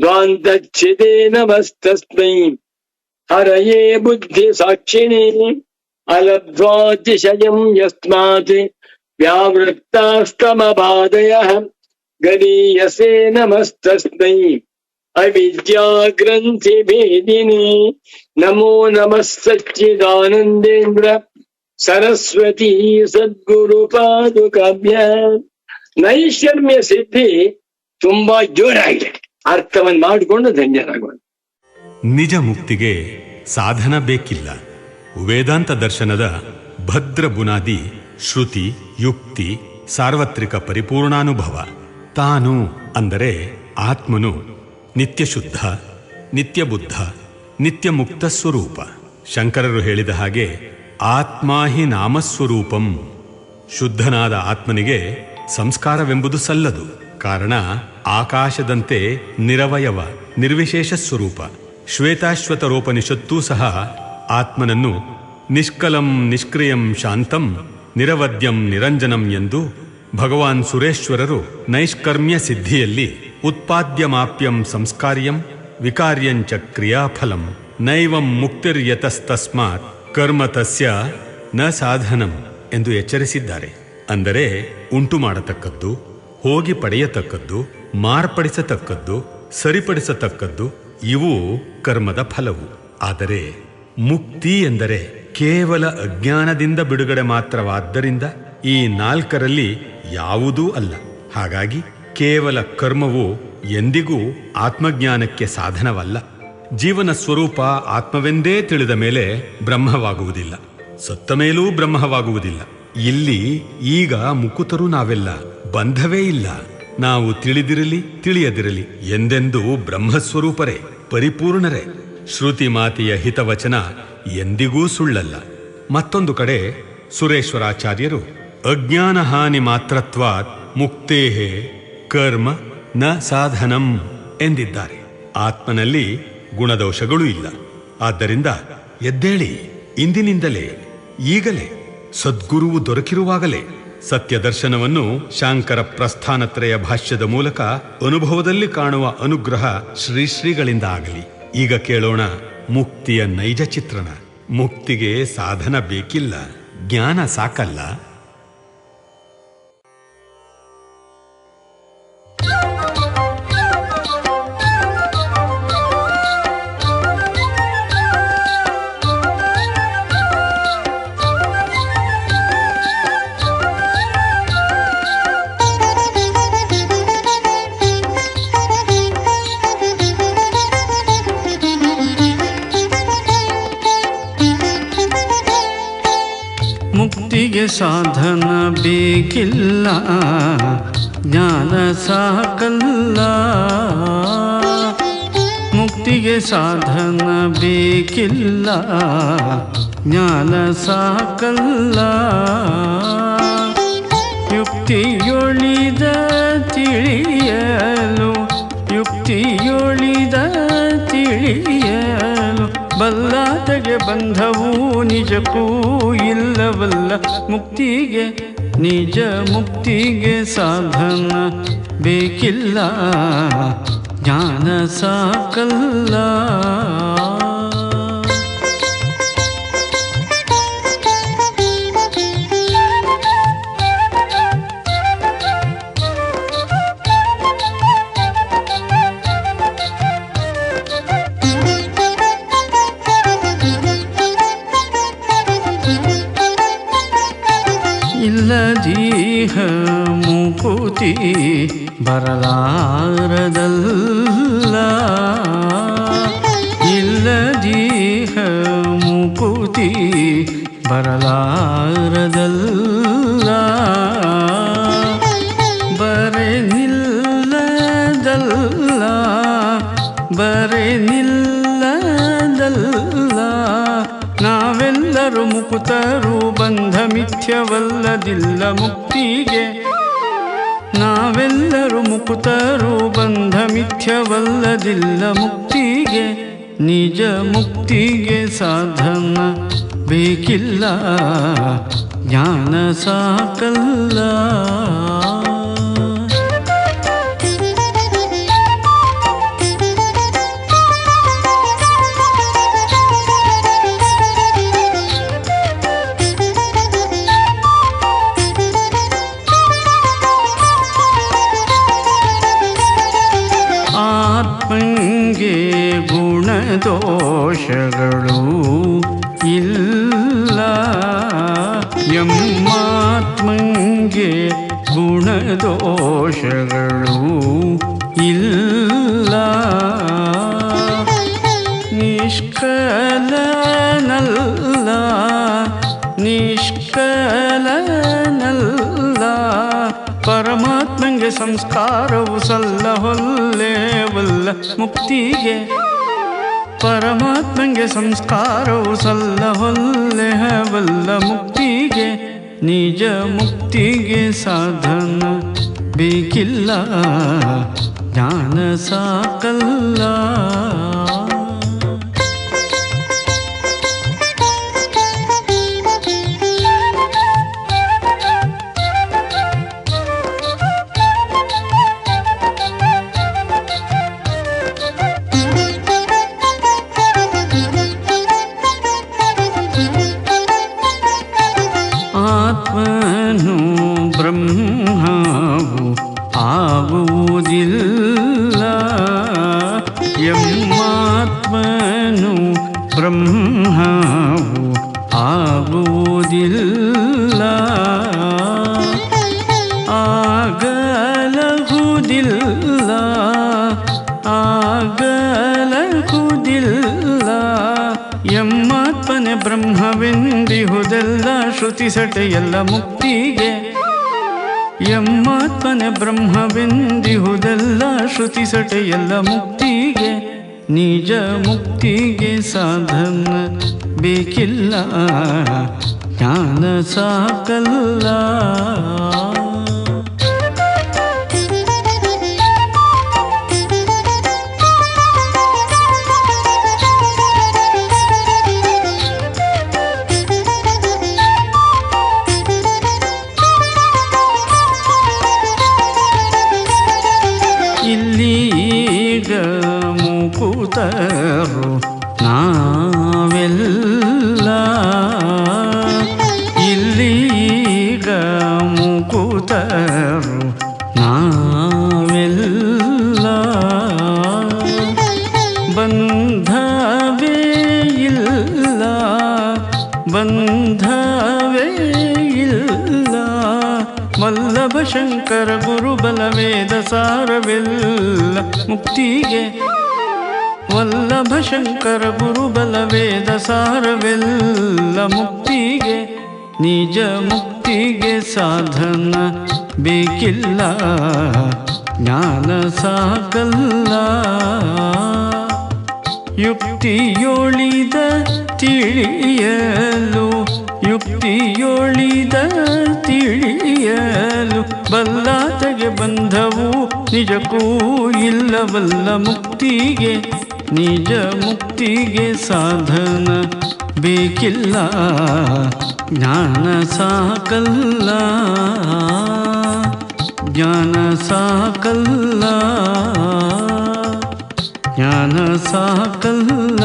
B: ದ್ವಾಂತಚ್ಛಿದೇ ನಮಸ್ತಸ್ಮೈ ಹರಯೇ ಬುದ್ಧಿ ಸಾಕ್ಷಿಣಿ ಅಲಬ್ಧ್ವಾತಿಶಯಂ ಯಸ್ಮಾತ್ ವ್ಯಾವೃತ್ತಾಸ್ತಮಬಾಧಯಃ ಗರೀಯಸೇ ನಮಸ್ತಸ್ಮೈ ಅವಿದ್ಯಾ ಗ್ರಂಥಿ ಭೇದಿನಿ ನಮೋ ನಮಃ ಸಚ್ಚಿದಾನಂದೇಂದ್ರ ಸರಸ್ವತಿ ಸದ್ಗುರು ಪಾದುಕಾಭ್ಯ. ನೈಷರ್ಮ್ಯ ಸಿದ್ಧಿ ತುಂಬಾ ಜೋರಾಗಿದೆ. ಅರ್ಥವನ್ನು ಮಾಡಿಕೊಂಡು ಧನ್ಯರಾಗೋಣ.
C: ನಿಜ ಮುಕ್ತಿಗೆ ಸಾಧನ ಬೇಕಿಲ್ಲ. ವೇದಾಂತ ದರ್ಶನದ ಭದ್ರ ಬುನಾದಿ ಶ್ರುತಿ, ಯುಕ್ತಿ, ಸಾರ್ವತ್ರಿಕ ಪರಿಪೂರ್ಣಾನುಭವ. ತಾನು ಅಂದರೆ ಆತ್ಮನು ನಿತ್ಯ ಶುದ್ಧ, ನಿತ್ಯ ಬುದ್ಧ, ನಿತ್ಯ ಮುಕ್ತ ಸ್ವರೂಪ. ಶಂಕರರು ಹೇಳಿದ ಹಾಗೆ ಆತ್ಮ ಹಿ ನಾಮಸ್ವರೂಪಂ. ಶುದ್ಧನಾದ ಆತ್ಮನಿಗೆ ಸಂಸ್ಕಾರವೆಂಬುದು ಸಲ್ಲದು. ಕಾರಣ ಆಕಾಶದಂತೆ ನಿರವಯವ, ನಿರ್ವಿಶೇಷ ಸ್ವರೂಪ. ಶ್ವೇತಾಶ್ವತರೋಪನಿಷತ್ತೂ ಸಹ ಆತ್ಮನನ್ನು ನಿಷ್ಕಲಂ, ನಿಷ್ಕ್ರಿಯಂ, ಶಾಂತಂ, ನಿರವದ್ಯಂ, ನಿರಂಜನಂ ಎಂದು ಭಗವಾನ್ ಸುರೇಶ್ವರರು ನೈಷ್ಕರ್ಮ್ಯ ಸಿದ್ಧಿಯಲ್ಲಿ ಉತ್ಪಾದ್ಯಮಾಪ್ಯಂ ಸಂಸ್ಕಾರ್ಯಂ ವಿಕಾರ್ಯಂಚ ಕ್ರಿಯಾಫಲಂ ನೈವಂ ಮುಕ್ತಿರ್ಯತಸ್ತಸ್ಮಾತ್ ಕರ್ಮ ತಸ್ಯ ನ ಸಾಧನಂ ಎಂದು ಎಚ್ಚರಿಸಿದ್ದಾರೆ. ಅಂದರೆ ಉಂಟು ಮಾಡತಕ್ಕದ್ದು, ಹೋಗಿ ಪಡೆಯತಕ್ಕದ್ದು, ಮಾರ್ಪಡಿಸತಕ್ಕದ್ದು, ಸರಿಪಡಿಸತಕ್ಕದ್ದು ಇವು ಕರ್ಮದ ಫಲವು. ಆದರೆ ಮುಕ್ತಿ ಎಂದರೆ ಕೇವಲ ಅಜ್ಞಾನದಿಂದ ಬಿಡುಗಡೆ ಮಾತ್ರವಾದ್ದರಿಂದ ಈ ನಾಲ್ಕರಲ್ಲಿ ಯಾವುದೂ ಅಲ್ಲ. ಹಾಗಾಗಿ ಕೇವಲ ಕರ್ಮವು ಎಂದಿಗೂ ಆತ್ಮಜ್ಞಾನಕ್ಕೆ ಸಾಧನವಲ್ಲ. ಜೀವನ ಸ್ವರೂಪ ಆತ್ಮವೆಂದೇ ತಿಳಿದ ಮೇಲೆ ಬ್ರಹ್ಮವಾಗುವುದಿಲ್ಲ, ಸತ್ತ ಮೇಲೂ ಬ್ರಹ್ಮವಾಗುವುದಿಲ್ಲ. ಇಲ್ಲಿ ಈಗ ಮುಕುತರು ನಾವೆಲ್ಲ, ಬಂಧವೇ ಇಲ್ಲ. ನಾವು ತಿಳಿದಿರಲಿ ತಿಳಿಯದಿರಲಿ ಎಂದೆಂದೂ ಬ್ರಹ್ಮಸ್ವರೂಪರೇ, ಪರಿಪೂರ್ಣರೇ. ಶ್ರುತಿ ಮಾತೆಯ ಹಿತವಚನ ಎಂದಿಗೂ ಸುಳ್ಳಲ್ಲ. ಮತ್ತೊಂದು ಕಡೆ ಸುರೇಶ್ವರಾಚಾರ್ಯರು ಅಜ್ಞಾನ ಹಾನಿ ಮಾತ್ರತ್ವಾತ್ ಮುಕ್ತೇಹೇ ಕರ್ಮ ನ ಸಾಧನಂ ಎಂದಿದ್ದಾರೆ. ಆತ್ಮನಲ್ಲಿ ಗುಣದೋಷಗಳೂ ಇಲ್ಲ. ಆದ್ದರಿಂದ ಎದ್ದೇಳಿ, ಇಂದಿನಿಂದಲೇ, ಈಗಲೇ, ಸದ್ಗುರುವು ದೊರಕಿರುವಾಗಲೇ ಸತ್ಯ ದರ್ಶನವನ್ನು ಶಾಂಕರ ಪ್ರಸ್ಥಾನತ್ರಯ ಭಾಷ್ಯದ ಮೂಲಕ ಅನುಭವದಲ್ಲಿ ಕಾಣುವ ಅನುಗ್ರಹ ಶ್ರೀಗಳಿಂದ ಆಗಲಿ. ಈಗ ಕೇಳೋಣ ಮುಕ್ತಿಯ ನೈಜ ಚಿತ್ರಣ. ಮುಕ್ತಿಗೆ ಸಾಧನ ಬೇಕಿಲ್ಲ, ಜ್ಞಾನ ಸಾಕಲ್ಲ.
A: ಮುಕ್ತಿಗೆ ಸಾಧನ ಬೇಕಿಲ್ಲ, ಜ್ಞಾನ ಸಾಕಲ್ಲ. ಮುಕ್ತಿಗೆ ಸಾಧನ ಬೇಕಿಲ್ಲ, ಜ್ಞಾನ ಸಾಕಲ್ಲ. ಯುಕ್ತಿಯೊಳಿದ ತಿಳಿಯಲು, ಯುಕ್ತಿಯೊಳಿದ ತಿಳಿಯಲು ಬಲ್ಲಾತಗೆ ಬಂಧವು ನಿಜಕ್ಕೂ ಇಲ್ಲವಲ್ಲ. ಮುಕ್ತಿಗೆ ನಿಜ ಮುಕ್ತಿಗೆ ಸಾಧನ ಬೇಕಿಲ್ಲ, ಜ್ಞಾನ ಸಾಕಲ್ಲ. ಇಲ್ಲದೀಹ ಮುಕುತಿ ಬರಲಾರದಲ್ಲ, ಇಲ್ಲದೀಹ ಮುಕುತಿ ಬರಲಾರದಲ್ಲ. ಬರೆ ನಿಲ್ಲದಲ್ಲ, ಬರೆ ನಿಲ್ಲದಲ್ಲ. ನಾವೆಲ್ಲರೂ ಮುಕುತರು, ಬಂಧ ಮಿಥ್ಯವಲ್ಲದಿಲ್ಲ ಮುಕ್ತಿಗೆ. ನಾವೆಲ್ಲರೂ ಮುಕುತರು, ಬಂಧ ಮಿಥ್ಯವಲ್ಲದಿಲ್ಲ ಮುಕ್ತಿಗೆ. ನಿಜ ಮುಕ್ತಿಗೆ ಸಾಧನ ಬೇಕಿಲ್ಲ, ಜ್ಞಾನ ಸಾಕಲ್ಲ. ಆತ್ಮಂಗೆ ಗುಣದೋಷಗಳು ಇಲ್ಲ, ಎಮ್ಮಾತ್ಮಂಗೆ ಗುಣದೋಷಗಳು ಇಲ್ಲ. ನಿಷ್ಕಲನಲ್ಲ, ನಿಷ್ಕಲನಲ್ಲ. ಪರಮಾತ್ಮಂಗೆ ಸಂಸ್ಕಾರವು ಸಲ್ಲಹೊಲ್ಲೇವಲ್ಲ ಮುಕ್ತಿಗೆ. ಪರಮಾತ್ಮಂಗೆ ಸಂಸ್ಕಾರವು ಸಲ್ಲಹೊಲ್ಲೇವಲ್ಲ ಮುಕ್ತಿಗೆ. ನಿಜ ಮುಕ್ತಿಗೆ ಸಾಧನ ಬೇಕಿಲ್ಲ, ಜ್ಞಾನ ಸಾಕಲ್ಲ. ಆತ್ಮನು ಬ್ರಹ್ಮವು ಆಗುವುದಿಲ್ಲ, ಎಮ್ಮಾತ್ಮನು ಬ್ರಹ್ಮವು ಆಗುವುದಿಲ್ಲ. ಆಗಲಹುದಿಲ್ಲ, ಆಗಲಹುದಿಲ್ಲ. ಎಮ್ಮಾತ್ಮನೆ ಬ್ರಹ್ಮವೆಂದಿಹುದೆಲ್ಲ ಶ್ರುತಿ ಸಟೆಯಲ್ಲ ಮುಕ್ತಿಗೆ. ಎಮ್ಮಾತ್ಮನೆ ಬ್ರಹ್ಮವೆಂದಿಹುದೆಲ್ಲ ಶ್ರುತಿ ಸಟೆಯಲ್ಲ ಮುಕ್ತಿಗೆ. ನಿಜ ಮುಕ್ತಿಗೆ ಸಾಧನ ಬೇಕಿಲ್ಲ, ಜ್ಞಾನ ಸಾಕಲ್ಲ. ಇಲ್ಲೀಗ ಮುಕುತರು ನಾವೆಲ್ಲ, ಇಲ್ಲೀಗ ಮುಕುತರು ನಾವೆಲ್ಲ. ಬಂಧವೇ ಇಲ್ಲ, ಬಂಧವೇ ಇಲ್ಲ. ವಲ್ಲಭ ಶಂಕರ ಗುರುಬಲ ವೇದ ಸಾರವೆಲ್ಲ ಮುಕ್ತಿಗೆ. ವಲ್ಲಭ ಶಂಕರ ಗುರುಬಲ ವೇದ ಸಾರವೆಲ್ಲ ಮುಕ್ತಿಗೆ. ನಿಜ ಮುಕ್ತಿಗೆ ಸಾಧನ ಬೇಕಿಲ್ಲ, ಜ್ಞಾನ ಸಾಕಲ್ಲ. ಯುಕ್ತಿಯೊಳಿದ ತಿಳಿಯಲು, ಯುಕ್ತಿಯೊಳಿದ ತಿಳಿಯಲು. ಬಲ್ಲಾತಗೆ ಬಂಧವು ನಿಜಕ್ಕೂ ಇಲ್ಲವಲ್ಲ ಮುಕ್ತಿಗೆ. ನಿಜ ಮುಕ್ತಿಗೆ ಸಾಧನ ಬೇಕಿಲ್ಲ, ಜ್ಞಾನ ಸಾಕಲ್ಲ, ಜ್ಞಾನ ಸಾಕಲ್ಲ, ಜ್ಞಾನ ಸಾಕಲ್ಲ.